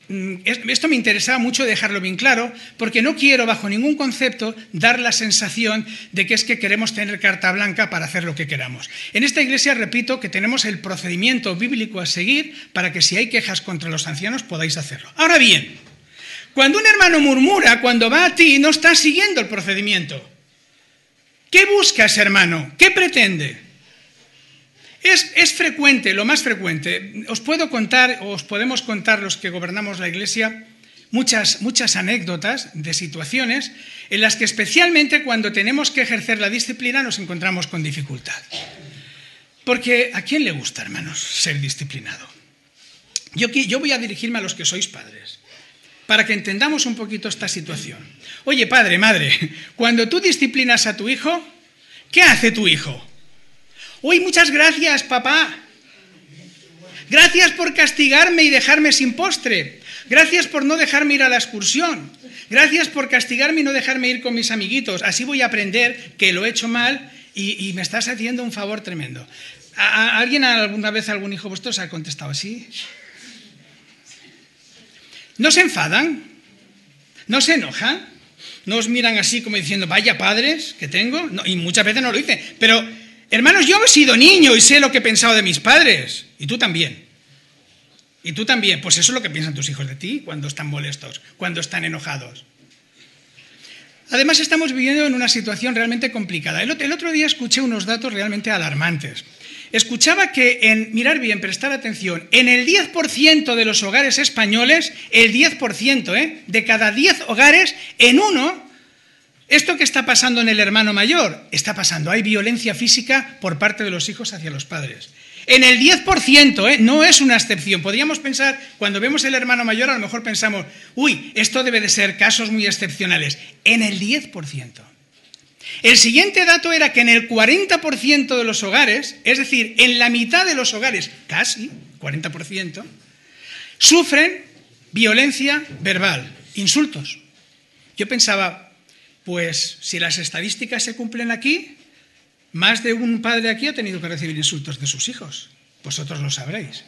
esto me interesaba mucho dejarlo bien claro, porque no quiero bajo ningún concepto dar la sensación de que es que queremos tener carta blanca para hacer lo que queramos. En esta iglesia, repito, que tenemos el procedimiento bíblico a seguir para que si hay quejas contra los ancianos podáis hacerlo. Ahora bien, cuando un hermano murmura, cuando va a ti, no está siguiendo el procedimiento. ¿Qué busca ese hermano? ¿Qué pretende? Es frecuente, lo más frecuente. Os podemos contar los que gobernamos la iglesia muchas anécdotas de situaciones en las que especialmente cuando tenemos que ejercer la disciplina nos encontramos con dificultad. Porque ¿a quién le gusta, hermanos, ser disciplinado? Yo voy a dirigirme a los que sois padres, para que entendamos un poquito esta situación. Oye, padre, madre, cuando tú disciplinas a tu hijo, ¿qué hace tu hijo? Uy, muchas gracias, papá. Gracias por castigarme y dejarme sin postre. Gracias por no dejarme ir a la excursión. Gracias por castigarme y no dejarme ir con mis amiguitos. Así voy a aprender que lo he hecho mal y me estás haciendo un favor tremendo. ¿Alguien alguna vez, algún hijo vuestro se ha contestado así? ¿No se enfadan? ¿No se enojan? ¿No os miran así como diciendo, vaya padres que tengo? No, y muchas veces no lo dicen, pero... Hermanos, yo he sido niño y sé lo que he pensado de mis padres. Y tú también. Y tú también. Pues eso es lo que piensan tus hijos de ti cuando están molestos, cuando están enojados. Además, estamos viviendo en una situación realmente complicada. El otro día escuché unos datos realmente alarmantes. Escuchaba que, mirar bien, prestar atención, en el 10% de los hogares españoles, el 10%, de cada 10 hogares, en uno... Esto que está pasando en el hermano mayor, está pasando. Hay violencia física por parte de los hijos hacia los padres. En el 10%, no es una excepción. Podríamos pensar, cuando vemos el hermano mayor, a lo mejor pensamos, uy, esto debe de ser casos muy excepcionales. En el 10%. El siguiente dato era que en el 40% de los hogares, es decir, en la mitad de los hogares, casi, 40%, sufren violencia verbal, insultos. Yo pensaba... Pues si las estadísticas se cumplen aquí, más de un padre aquí ha tenido que recibir insultos de sus hijos. Vosotros lo sabréis.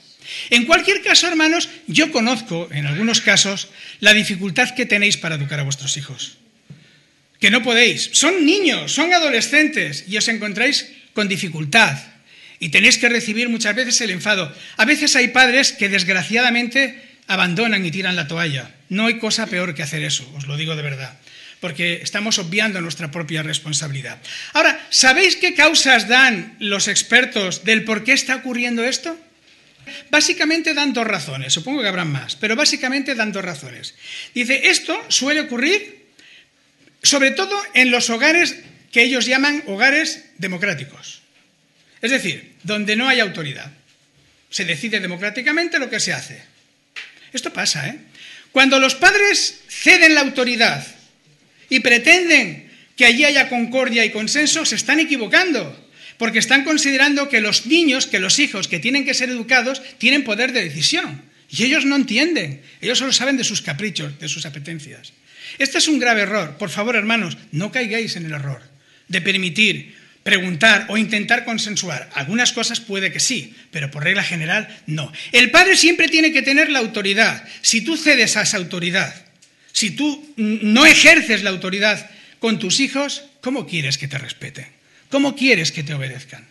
En cualquier caso, hermanos, yo conozco, en algunos casos, la dificultad que tenéis para educar a vuestros hijos. Que no podéis. Son niños, son adolescentes y os encontráis con dificultad. Y tenéis que recibir muchas veces el enfado. A veces hay padres que desgraciadamente abandonan y tiran la toalla. No hay cosa peor que hacer eso, os lo digo de verdad. Porque estamos obviando nuestra propia responsabilidad. Ahora, ¿sabéis qué causas dan los expertos del por qué está ocurriendo esto? Básicamente dan 2 razones, supongo que habrán más, pero básicamente dan 2 razones. Dice, esto suele ocurrir sobre todo en los hogares que ellos llaman hogares democráticos. Es decir, donde no hay autoridad. Se decide democráticamente lo que se hace. Esto pasa, ¿eh? Cuando los padres ceden la autoridad y pretenden que allí haya concordia y consenso, se están equivocando, porque están considerando que los niños, que los hijos que tienen que ser educados, tienen poder de decisión. Y ellos no entienden, ellos solo saben de sus caprichos, de sus apetencias. Este es un grave error. Por favor, hermanos, no caigáis en el error de permitir preguntar o intentar consensuar. Algunas cosas puede que sí, pero por regla general no. El padre siempre tiene que tener la autoridad. Si tú cedes a esa autoridad, si tú no ejerces la autoridad con tus hijos, ¿cómo quieres que te respeten? ¿Cómo quieres que te obedezcan?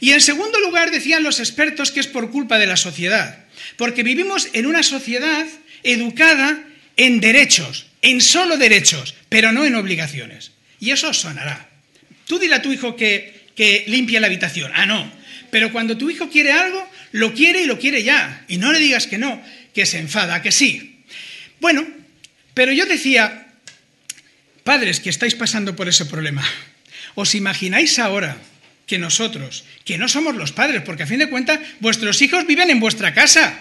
Y en segundo lugar, decían los expertos que es por culpa de la sociedad, porque vivimos en una sociedad educada en derechos, en solo derechos, pero no en obligaciones. Y eso os sonará. Tú dile a tu hijo que limpie la habitación. Ah, no. Pero cuando tu hijo quiere algo, lo quiere y lo quiere ya. Y no le digas que no, que se enfada, que sí. Bueno, pero yo decía, padres que estáis pasando por ese problema, ¿os imagináis ahora que nosotros, que no somos los padres, porque a fin de cuentas vuestros hijos viven en vuestra casa,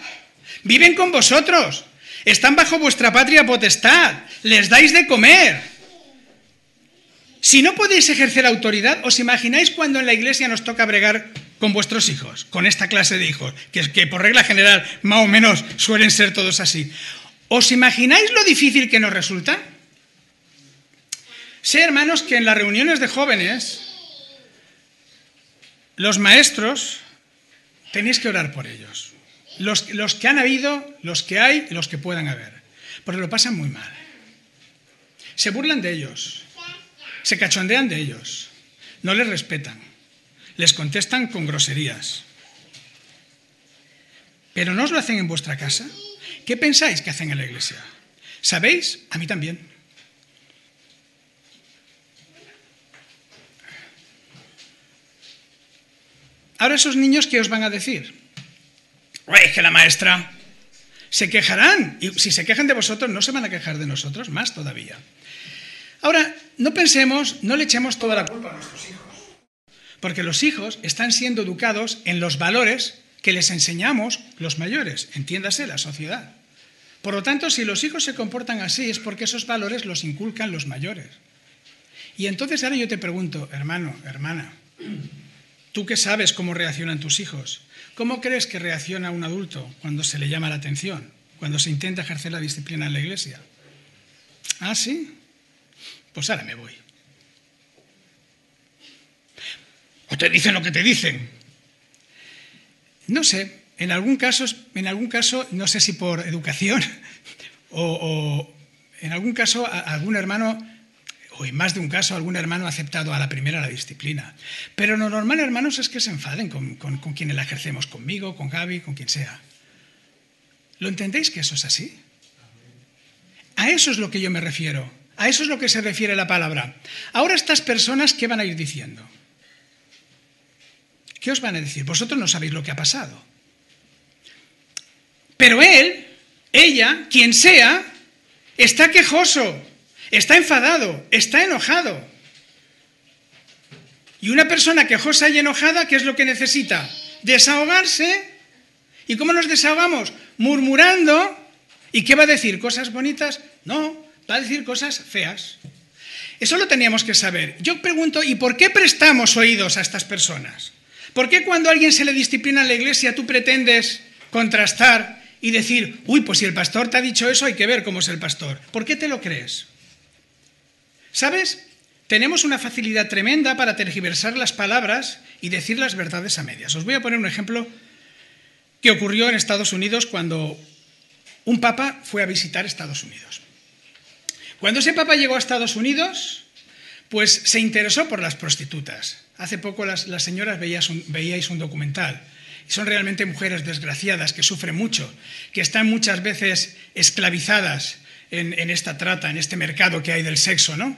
viven con vosotros, están bajo vuestra patria potestad, les dais de comer? Si no podéis ejercer autoridad, ¿os imagináis cuando en la iglesia nos toca bregar con vuestros hijos, con esta clase de hijos, que por regla general más o menos suelen ser todos así? ¿Os imagináis lo difícil que nos resulta? Sé, hermanos, que en las reuniones de jóvenes, los maestros, tenéis que orar por ellos. Los que han habido, los que hay, los que puedan haber. Porque lo pasan muy mal. Se burlan de ellos. Se cachondean de ellos, no les respetan, les contestan con groserías. ¿Pero no os lo hacen en vuestra casa? ¿Qué pensáis que hacen en la iglesia? ¿Sabéis? A mí también. Ahora esos niños, ¿qué os van a decir? Es que la maestra... Se quejarán, y si se quejan de vosotros, no se van a quejar de nosotros, más todavía. Ahora, no pensemos, no le echemos toda la culpa a nuestros hijos, porque los hijos están siendo educados en los valores que les enseñamos los mayores, entiéndase, la sociedad. Por lo tanto, si los hijos se comportan así, es porque esos valores los inculcan los mayores. Y entonces ahora yo te pregunto, hermano, hermana, tú que sabes cómo reaccionan tus hijos, ¿cómo crees que reacciona un adulto cuando se le llama la atención, cuando se intenta ejercer la disciplina en la iglesia? ¿Ah, sí? Pues ahora me voy. O te dicen lo que te dicen. No sé, en algún caso, no sé si por educación o en algún caso algún hermano, o en más de un caso algún hermano ha aceptado a la primera la disciplina. Pero lo normal, hermanos, es que se enfaden con quienes la ejercemos, conmigo, con Gaby, con quien sea. ¿Lo entendéis que eso es así? A eso es lo que yo me refiero. A eso es lo que se refiere la palabra. Ahora estas personas, ¿qué van a ir diciendo? ¿Qué os van a decir? Vosotros no sabéis lo que ha pasado. Pero él, ella, quien sea, está quejoso, está enfadado, está enojado. Y una persona quejosa y enojada, ¿qué es lo que necesita? Desahogarse. ¿Y cómo nos desahogamos? Murmurando. ¿Y qué va a decir? ¿Cosas bonitas? No. Va a decir cosas feas. Eso lo teníamos que saber. Yo pregunto, ¿y por qué prestamos oídos a estas personas? ¿Por qué cuando a alguien se le disciplina en la iglesia tú pretendes contrastar y decir, uy, pues si el pastor te ha dicho eso hay que ver cómo es el pastor? ¿Por qué te lo crees? ¿Sabes? Tenemos una facilidad tremenda para tergiversar las palabras y decir las verdades a medias. Os voy a poner un ejemplo que ocurrió en Estados Unidos cuando un papa fue a visitar Estados Unidos. Cuando ese papa llegó a Estados Unidos, pues se interesó por las prostitutas. Hace poco las señoras veíais un documental. Son realmente mujeres desgraciadas que sufren mucho, que están muchas veces esclavizadas en esta trata, en este mercado que hay del sexo, ¿no?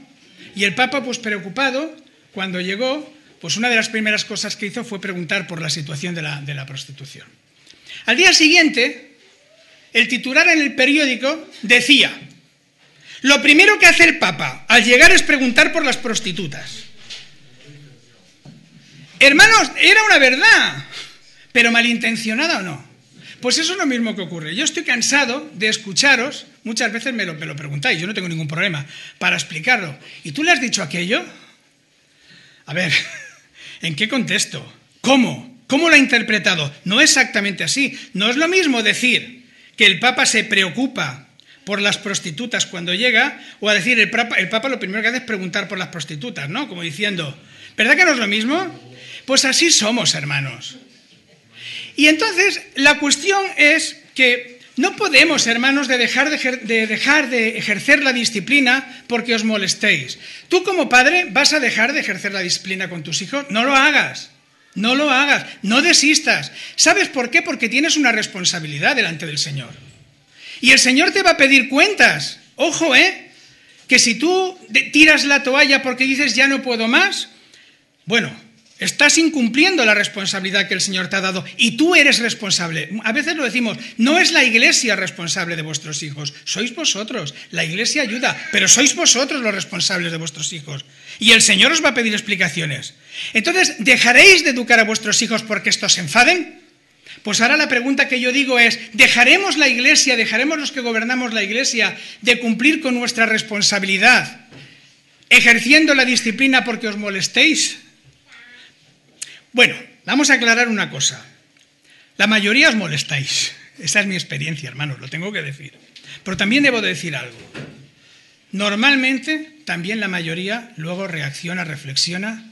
Y el papa, pues preocupado, cuando llegó, pues una de las primeras cosas que hizo fue preguntar por la situación de la prostitución. Al día siguiente, el titular en el periódico decía: lo primero que hace el Papa al llegar es preguntar por las prostitutas. Hermanos, era una verdad, pero malintencionada o no. Pues eso es lo mismo que ocurre. Yo estoy cansado de escucharos, muchas veces me lo preguntáis, yo no tengo ningún problema para explicarlo. ¿Y tú le has dicho aquello? A ver, ¿en qué contexto? ¿Cómo? ¿Cómo lo ha interpretado? No exactamente así. No es lo mismo decir que el Papa se preocupa por las prostitutas cuando llega, o a decir, el Papa lo primero que hace es preguntar por las prostitutas, ¿no? Como diciendo, ¿verdad que no es lo mismo? Pues así somos, hermanos. Y entonces la cuestión es que no podemos, hermanos, dejar de ejercer la disciplina porque os molestéis. Tú como padre vas a dejar de ejercer la disciplina con tus hijos. No lo hagas, no lo hagas, no desistas. ¿Sabes por qué? Porque tienes una responsabilidad delante del Señor. Y el Señor te va a pedir cuentas. Ojo, que si tú tiras la toalla porque dices ya no puedo más, bueno, estás incumpliendo la responsabilidad que el Señor te ha dado y tú eres responsable. A veces lo decimos, no es la Iglesia responsable de vuestros hijos, sois vosotros. La Iglesia ayuda, pero sois vosotros los responsables de vuestros hijos. Y el Señor os va a pedir explicaciones. Entonces, ¿dejaréis de educar a vuestros hijos porque estos se enfaden? Pues ahora la pregunta que yo digo es, ¿dejaremos la Iglesia, dejaremos los que gobernamos la Iglesia de cumplir con nuestra responsabilidad, ejerciendo la disciplina porque os molestéis? Bueno, vamos a aclarar una cosa. La mayoría os molestáis. Esa es mi experiencia, hermanos, lo tengo que decir. Pero también debo decir algo. Normalmente, también la mayoría luego reacciona, reflexiona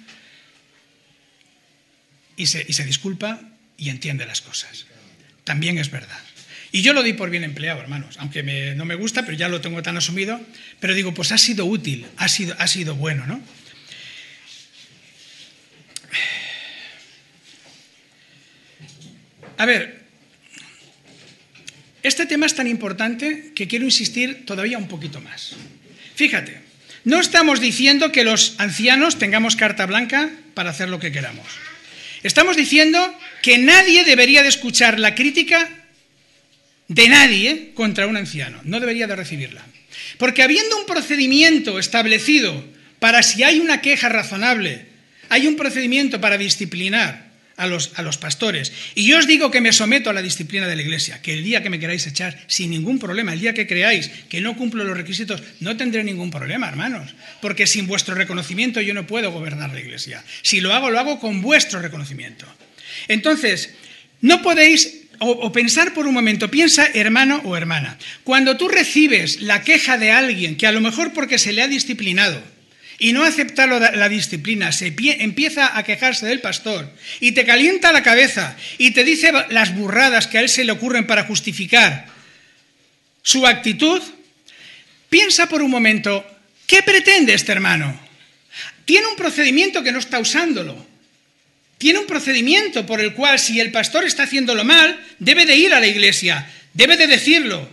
y se disculpa y entiende las cosas. También es verdad. Y yo lo doy por bien empleado, hermanos, aunque no me gusta, pero ya lo tengo tan asumido. Pero digo, pues ha sido útil, ha sido bueno, ¿no? A ver, este tema es tan importante que quiero insistir todavía un poquito más. Fíjate, no estamos diciendo que los ancianos tengamos carta blanca para hacer lo que queramos. Estamos diciendo que nadie debería de escuchar la crítica de nadie contra un anciano. No debería de recibirla. Porque habiendo un procedimiento establecido para si hay una queja razonable, hay un procedimiento para disciplinar a los pastores. Y yo os digo que me someto a la disciplina de la Iglesia, que el día que me queráis echar, sin ningún problema, el día que creáis que no cumplo los requisitos, no tendré ningún problema, hermanos, porque sin vuestro reconocimiento yo no puedo gobernar la Iglesia. Si lo hago con vuestro reconocimiento. Entonces, no podéis o pensar por un momento, piensa hermano o hermana, cuando tú recibes la queja de alguien que a lo mejor porque se le ha disciplinado y no acepta la disciplina, empieza a quejarse del pastor y te calienta la cabeza y te dice las burradas que a él se le ocurren para justificar su actitud, piensa por un momento, ¿qué pretende este hermano? Tiene un procedimiento que no está usándolo. Tiene un procedimiento por el cual si el pastor está haciéndolo mal, debe de ir a la Iglesia, debe de decirlo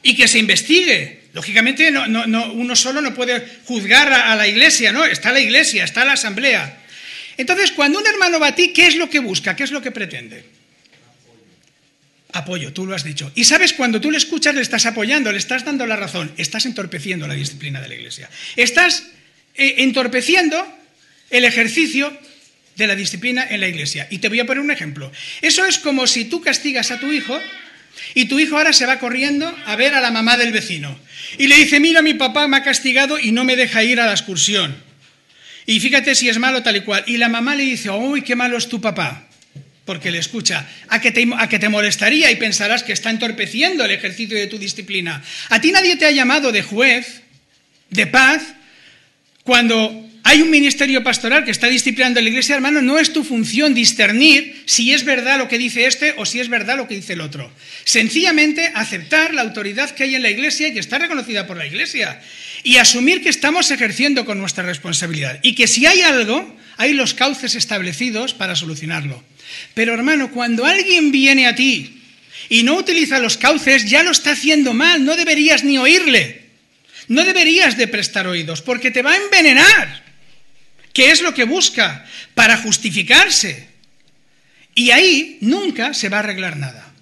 y que se investigue. Lógicamente uno solo no puede juzgar a la Iglesia, ¿no? Está la Iglesia, está la asamblea. Entonces, cuando un hermano va a ti, ¿qué es lo que busca? ¿Qué es lo que pretende? Apoyo, tú lo has dicho. Y sabes, cuando tú le escuchas, le estás apoyando, le estás dando la razón, estás entorpeciendo la disciplina de la Iglesia. Estás entorpeciendo el ejercicio de la disciplina en la Iglesia. Y te voy a poner un ejemplo. Eso es como si tú castigas a tu hijo y tu hijo ahora se va corriendo a ver a la mamá del vecino. Y le dice, mira, mi papá me ha castigado y no me deja ir a la excursión. Y fíjate si es malo tal y cual. Y la mamá le dice, uy, qué malo es tu papá. Porque le escucha, a que te molestaría y pensarás que está entorpeciendo el ejercicio de tu disciplina. A ti nadie te ha llamado de juez, de paz, cuando hay un ministerio pastoral que está disciplinando a la Iglesia, hermano, no es tu función discernir si es verdad lo que dice este o si es verdad lo que dice el otro. Sencillamente aceptar la autoridad que hay en la Iglesia y que está reconocida por la Iglesia y asumir que estamos ejerciendo con nuestra responsabilidad y que si hay algo, hay los cauces establecidos para solucionarlo. Pero hermano, cuando alguien viene a ti y no utiliza los cauces, ya lo está haciendo mal, no deberías ni oírle. No deberías de prestar oídos porque te va a envenenar. ¿Qué es lo que busca? Para justificarse. Y ahí nunca se va a arreglar nada.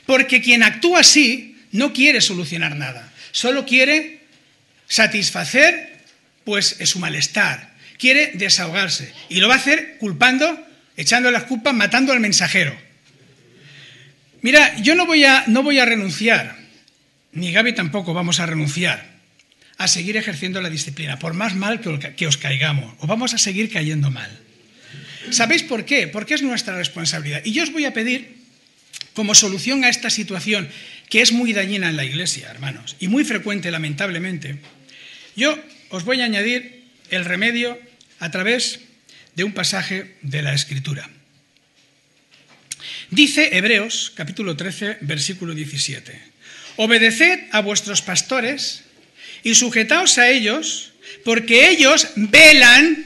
Porque quien actúa así no quiere solucionar nada. Solo quiere satisfacer pues su malestar. Quiere desahogarse. Y lo va a hacer culpando, echando las culpas, matando al mensajero. Mira, yo no voy a renunciar, ni Gaby tampoco vamos a renunciar a seguir ejerciendo la disciplina, por más mal que os caigamos, o vamos a seguir cayendo mal. ¿Sabéis por qué? Porque es nuestra responsabilidad. Y yo os voy a pedir, como solución a esta situación, que es muy dañina en la Iglesia, hermanos, y muy frecuente, lamentablemente, yo os voy a añadir el remedio a través de un pasaje de la Escritura. Dice Hebreos, capítulo 13, versículo 17, obedeced a vuestros pastores y sujetaos a ellos, porque ellos velan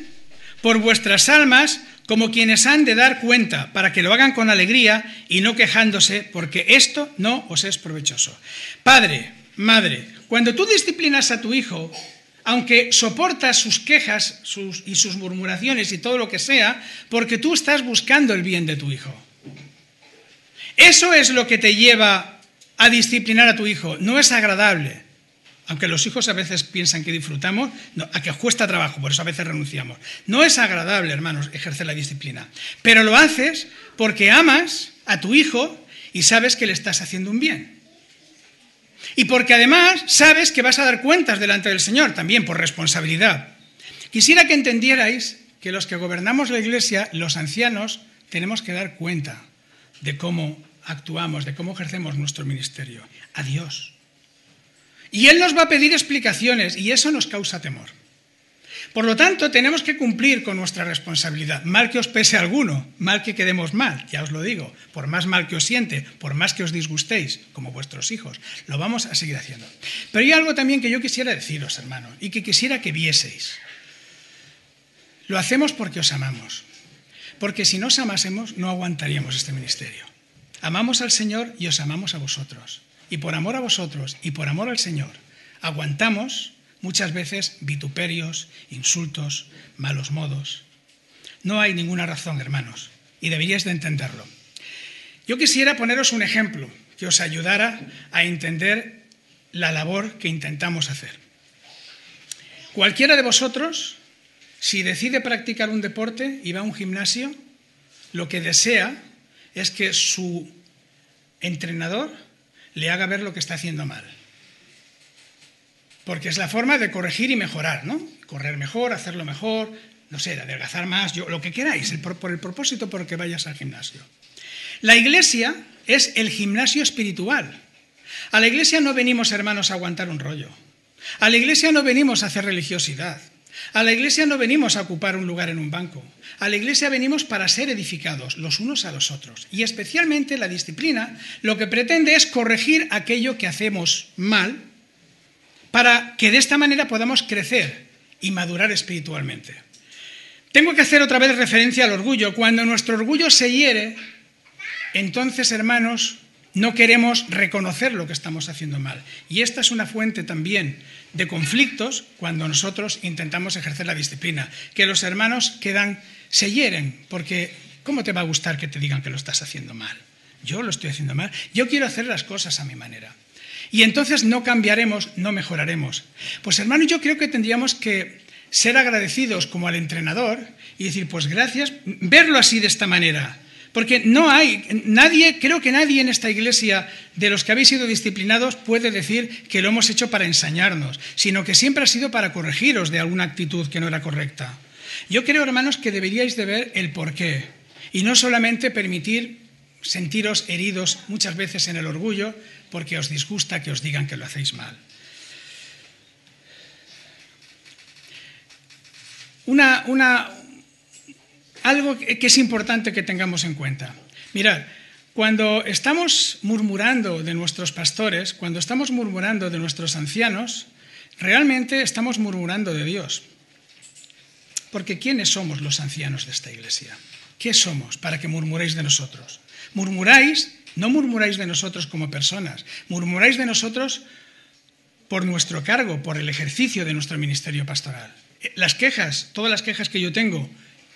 por vuestras almas como quienes han de dar cuenta, para que lo hagan con alegría y no quejándose, porque esto no os es provechoso. Padre, madre, cuando tú disciplinas a tu hijo, aunque soportas sus quejas y sus murmuraciones y todo lo que sea, porque tú estás buscando el bien de tu hijo. Eso es lo que te lleva a disciplinar a tu hijo. No es agradable, aunque los hijos a veces piensan que disfrutamos, no, a que os cuesta trabajo, por eso a veces renunciamos. No es agradable, hermanos, ejercer la disciplina, pero lo haces porque amas a tu hijo y sabes que le estás haciendo un bien. Y porque además sabes que vas a dar cuentas delante del Señor, también por responsabilidad. Quisiera que entendierais que los que gobernamos la Iglesia, los ancianos, tenemos que dar cuenta de cómo actuamos, de cómo ejercemos nuestro ministerio. A Dios. Y Él nos va a pedir explicaciones y eso nos causa temor. Por lo tanto, tenemos que cumplir con nuestra responsabilidad, mal que os pese alguno, mal que quedemos mal, ya os lo digo, por más mal que os siente, por más que os disgustéis, como vuestros hijos, lo vamos a seguir haciendo. Pero hay algo también que yo quisiera deciros, hermanos, y que quisiera que vieseis. Lo hacemos porque os amamos, porque si no os amásemos no aguantaríamos este ministerio. Amamos al Señor y os amamos a vosotros, y por amor a vosotros y por amor al Señor, aguantamos muchas veces vituperios, insultos, malos modos. No hay ninguna razón, hermanos, y deberíais de entenderlo. Yo quisiera poneros un ejemplo que os ayudara a entender la labor que intentamos hacer. Cualquiera de vosotros, si decide practicar un deporte y va a un gimnasio, lo que desea es que su entrenador le haga ver lo que está haciendo mal. Porque es la forma de corregir y mejorar, ¿no? Correr mejor, hacerlo mejor, no sé, adelgazar más, lo que queráis, por el propósito por el que vayas al gimnasio. La Iglesia es el gimnasio espiritual. A la Iglesia no venimos, hermanos, a aguantar un rollo. A la Iglesia no venimos a hacer religiosidad. A la Iglesia no venimos a ocupar un lugar en un banco. A la Iglesia venimos para ser edificados los unos a los otros. Y especialmente la disciplina lo que pretende es corregir aquello que hacemos mal, para que de esta manera podamos crecer y madurar espiritualmente. Tengo que hacer otra vez referencia al orgullo. Cuando nuestro orgullo se hiere, entonces, hermanos, no queremos reconocer lo que estamos haciendo mal. Y esta es una fuente también de conflictos cuando nosotros intentamos ejercer la disciplina. Que los hermanos se hieren, porque ¿cómo te va a gustar que te digan que lo estás haciendo mal? Yo lo estoy haciendo mal. Yo quiero hacer las cosas a mi manera. Y entonces no cambiaremos, no mejoraremos. Pues hermanos, yo creo que tendríamos que ser agradecidos como al entrenador y decir, pues gracias, verlo así de esta manera. Porque creo que nadie en esta iglesia de los que habéis sido disciplinados puede decir que lo hemos hecho para ensañarnos, sino que siempre ha sido para corregiros de alguna actitud que no era correcta. Yo creo, hermanos, que deberíais de ver el porqué y no solamente permitir sentiros heridos muchas veces en el orgullo porque os disgusta que os digan que lo hacéis mal. Algo que es importante que tengamos en cuenta. Mirad, cuando estamos murmurando de nuestros pastores, cuando estamos murmurando de nuestros ancianos, realmente estamos murmurando de Dios. Porque ¿quiénes somos los ancianos de esta iglesia? ¿Qué somos para que murmuréis de nosotros? No murmuráis de nosotros como personas, murmuráis de nosotros por nuestro cargo, por el ejercicio de nuestro ministerio pastoral. Las quejas, todas las quejas que yo tengo,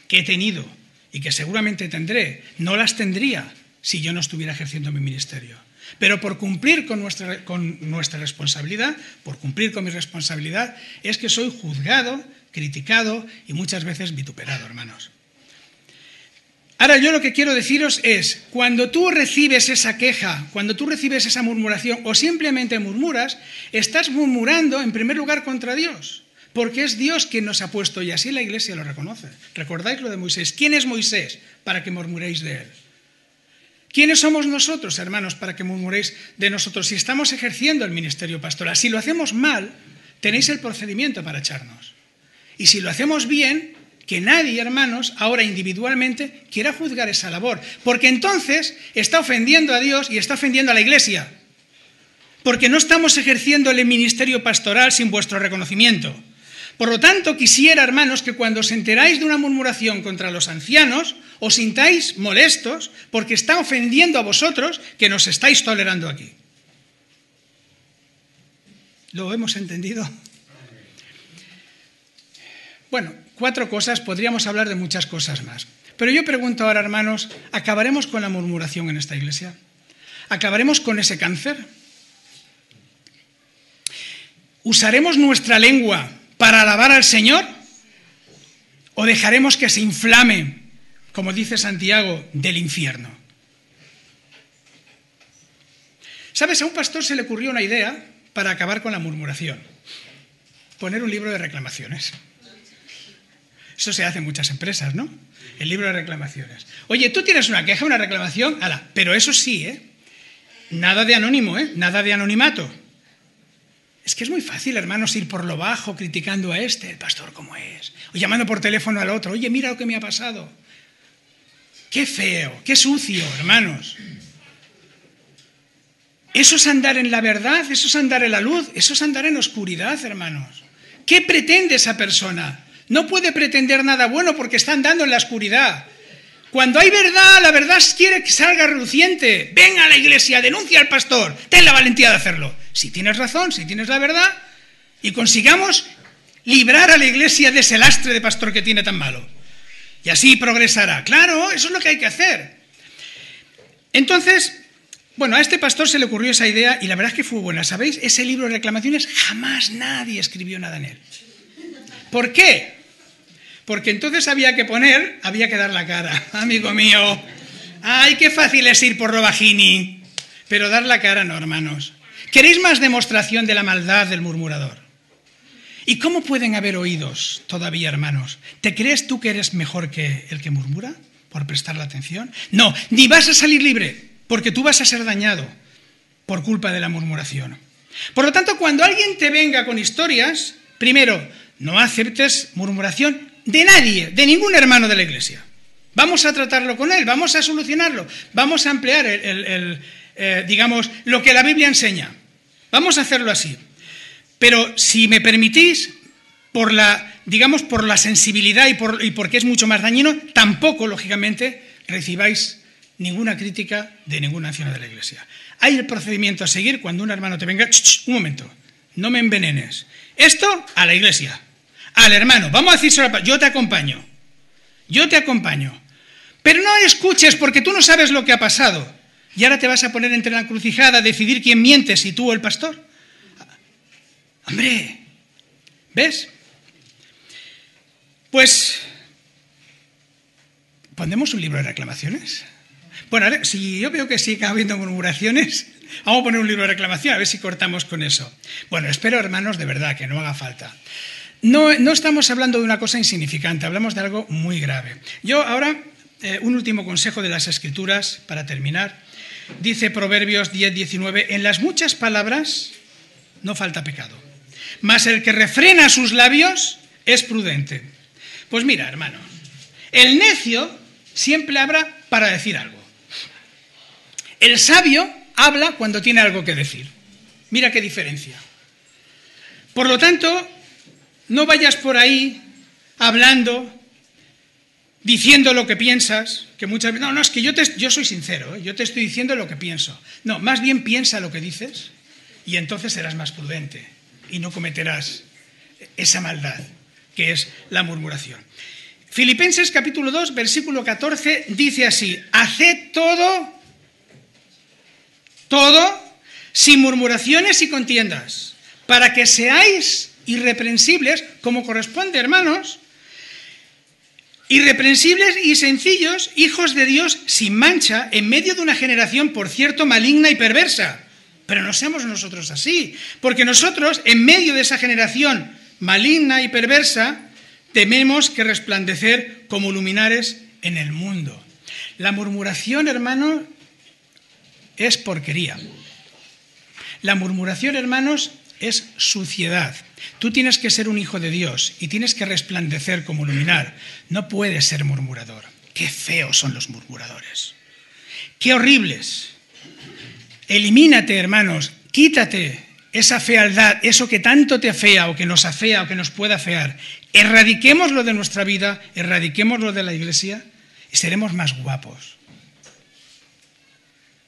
que he tenido y que seguramente tendré, no las tendría si yo no estuviera ejerciendo mi ministerio. Pero por cumplir con nuestra responsabilidad, por cumplir con mi responsabilidad, es que soy juzgado, criticado y muchas veces vituperado, hermanos. Ahora, yo lo que quiero deciros es, cuando tú recibes esa queja, cuando tú recibes esa murmuración o simplemente murmuras, estás murmurando en primer lugar contra Dios, porque es Dios quien nos ha puesto y así la iglesia lo reconoce. ¿Recordáis lo de Moisés? ¿Quién es Moisés para que murmuréis de él? ¿Quiénes somos nosotros, hermanos, para que murmuréis de nosotros? Si estamos ejerciendo el ministerio pastoral, si lo hacemos mal, tenéis el procedimiento para echarnos. Y si lo hacemos bien, que nadie, hermanos, ahora individualmente quiera juzgar esa labor, porque entonces está ofendiendo a Dios y está ofendiendo a la Iglesia, porque no estamos ejerciendo el ministerio pastoral sin vuestro reconocimiento. Por lo tanto, quisiera, hermanos, que cuando os enteráis de una murmuración contra los ancianos, os sintáis molestos porque está ofendiendo a vosotros que nos estáis tolerando aquí. ¿Lo hemos entendido? Bueno, 4 cosas, podríamos hablar de muchas cosas más. Pero yo pregunto ahora, hermanos, ¿acabaremos con la murmuración en esta iglesia? ¿Acabaremos con ese cáncer? ¿Usaremos nuestra lengua para alabar al Señor? ¿O dejaremos que se inflame, como dice Santiago, del infierno? ¿Sabes? A un pastor se le ocurrió una idea para acabar con la murmuración. Poner un libro de reclamaciones. Eso se hace en muchas empresas, ¿no? El libro de reclamaciones. Oye, tú tienes una queja, una reclamación, ala, pero eso sí, nada de anónimo, nada de anonimato. Es que es muy fácil, hermanos, ir por lo bajo criticando a el pastor cómo es, o llamando por teléfono al otro, oye, mira lo que me ha pasado. Qué feo, qué sucio, hermanos. Eso es andar en la verdad, eso es andar en la luz, eso es andar en oscuridad, hermanos. ¿Qué pretende esa persona? No puede pretender nada bueno porque está andando en la oscuridad. Cuando hay verdad, la verdad quiere que salga reluciente. Ven a la iglesia, denuncia al pastor, ten la valentía de hacerlo. Si tienes razón, si tienes la verdad, y consigamos librar a la iglesia de ese lastre de pastor que tiene tan malo. Y así progresará. Claro, eso es lo que hay que hacer. Entonces, bueno, a este pastor se le ocurrió esa idea y la verdad es que fue buena. ¿Sabéis? Ese libro de reclamaciones, jamás nadie escribió nada en él. ¿Por qué? Porque entonces había que dar la cara. Amigo mío, ¡ay, qué fácil es ir por lo bajini! Pero dar la cara no, hermanos. ¿Queréis más demostración de la maldad del murmurador? ¿Y cómo pueden haber oídos todavía, hermanos? ¿Te crees tú que eres mejor que el que murmura por prestarle atención? No, ni vas a salir libre, porque tú vas a ser dañado por culpa de la murmuración. Por lo tanto, cuando alguien te venga con historias, primero, no aceptes murmuración de nadie, de ningún hermano de la iglesia. Vamos a tratarlo con él, vamos a solucionarlo, vamos a emplear digamos, lo que la Biblia enseña. Vamos a hacerlo así. Pero si me permitís, por la sensibilidad y porque es mucho más dañino, tampoco, lógicamente, recibáis ninguna crítica de ningún anciano de la iglesia. Hay el procedimiento a seguir cuando un hermano te venga, un momento, no me envenenes. Esto a la iglesia, al hermano, vamos a decírselo, yo te acompaño, pero no escuches porque tú no sabes lo que ha pasado y ahora te vas a poner entre la encrucijada a decidir quién miente, si tú o el pastor. Hombre, ¿ves? Pues, ¿pondremos un libro de reclamaciones? Bueno, a ver, si yo veo que sigue habiendo murmuraciones, vamos a poner un libro de reclamación, a ver si cortamos con eso. Bueno, espero, hermanos, de verdad, que no haga falta. No estamos hablando de una cosa insignificante, hablamos de algo muy grave. Yo ahora, un último consejo de las Escrituras, para terminar. Dice Proverbios 10:19, en las muchas palabras no falta pecado, mas el que refrena sus labios es prudente. Pues mira, hermano, el necio siempre habla para decir algo. El sabio habla cuando tiene algo que decir. Mira qué diferencia. Por lo tanto, no vayas por ahí hablando, diciendo lo que piensas, que muchas veces... No, es que yo soy sincero, yo te estoy diciendo lo que pienso. No, más bien piensa lo que dices y entonces serás más prudente y no cometerás esa maldad que es la murmuración. Filipenses capítulo 2, versículo 14, dice así, haced todo sin murmuraciones y contiendas, para que seáis irreprensibles, como corresponde, hermanos, irreprensibles y sencillos, hijos de Dios sin mancha, en medio de una generación, por cierto, maligna y perversa. Pero no seamos nosotros así, porque nosotros, en medio de esa generación maligna y perversa, tenemos que resplandecer como luminares en el mundo. La murmuración, hermano, es porquería. La murmuración, hermanos, es suciedad. Tú tienes que ser un hijo de Dios y tienes que resplandecer como luminar. No puedes ser murmurador. Qué feos son los murmuradores. Qué horribles. Elimínate, hermanos. Quítate esa fealdad, eso que tanto te afea o que nos afea o que nos pueda afear. Erradiquémoslo de nuestra vida, erradiquémoslo de la iglesia y seremos más guapos.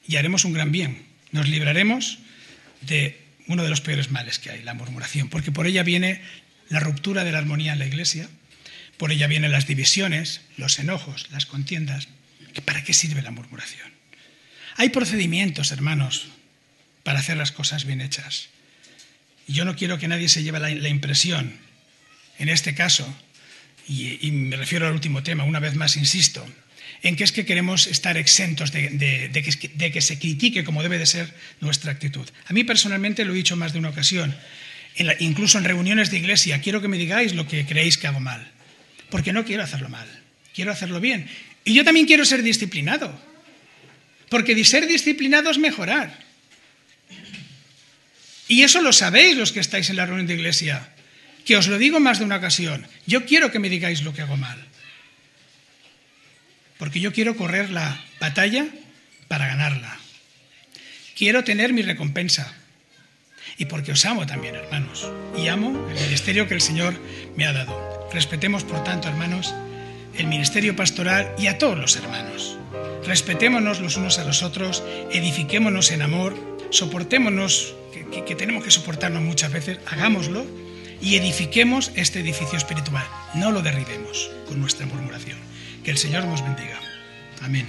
Y haremos un gran bien. Nos libraremos de uno de los peores males que hay, la murmuración, porque por ella viene la ruptura de la armonía en la iglesia, por ella vienen las divisiones, los enojos, las contiendas. ¿Para qué sirve la murmuración? Hay procedimientos, hermanos, para hacer las cosas bien hechas. Y yo no quiero que nadie se lleve la impresión, en este caso, y me refiero al último tema, una vez más insisto, en que es que queremos estar exentos de que se critique como debe de ser nuestra actitud. A mí personalmente lo he dicho más de una ocasión, incluso en reuniones de iglesia, quiero que me digáis lo que creéis que hago mal, porque no quiero hacerlo mal, quiero hacerlo bien. Y yo también quiero ser disciplinado, porque ser disciplinado es mejorar. Y eso lo sabéis los que estáis en la reunión de iglesia, que os lo digo más de una ocasión. Yo quiero que me digáis lo que hago mal, porque yo quiero correr la batalla para ganarla. Quiero tener mi recompensa. Y porque os amo también, hermanos. Y amo el ministerio que el Señor me ha dado. Respetemos, por tanto, hermanos, el ministerio pastoral y a todos los hermanos. Respetémonos los unos a los otros, edifiquémonos en amor, soportémonos, que tenemos que soportarnos muchas veces, hagámoslo y edifiquemos este edificio espiritual. No lo derribemos con nuestra murmuración. Que el Señor nos bendiga. Amén.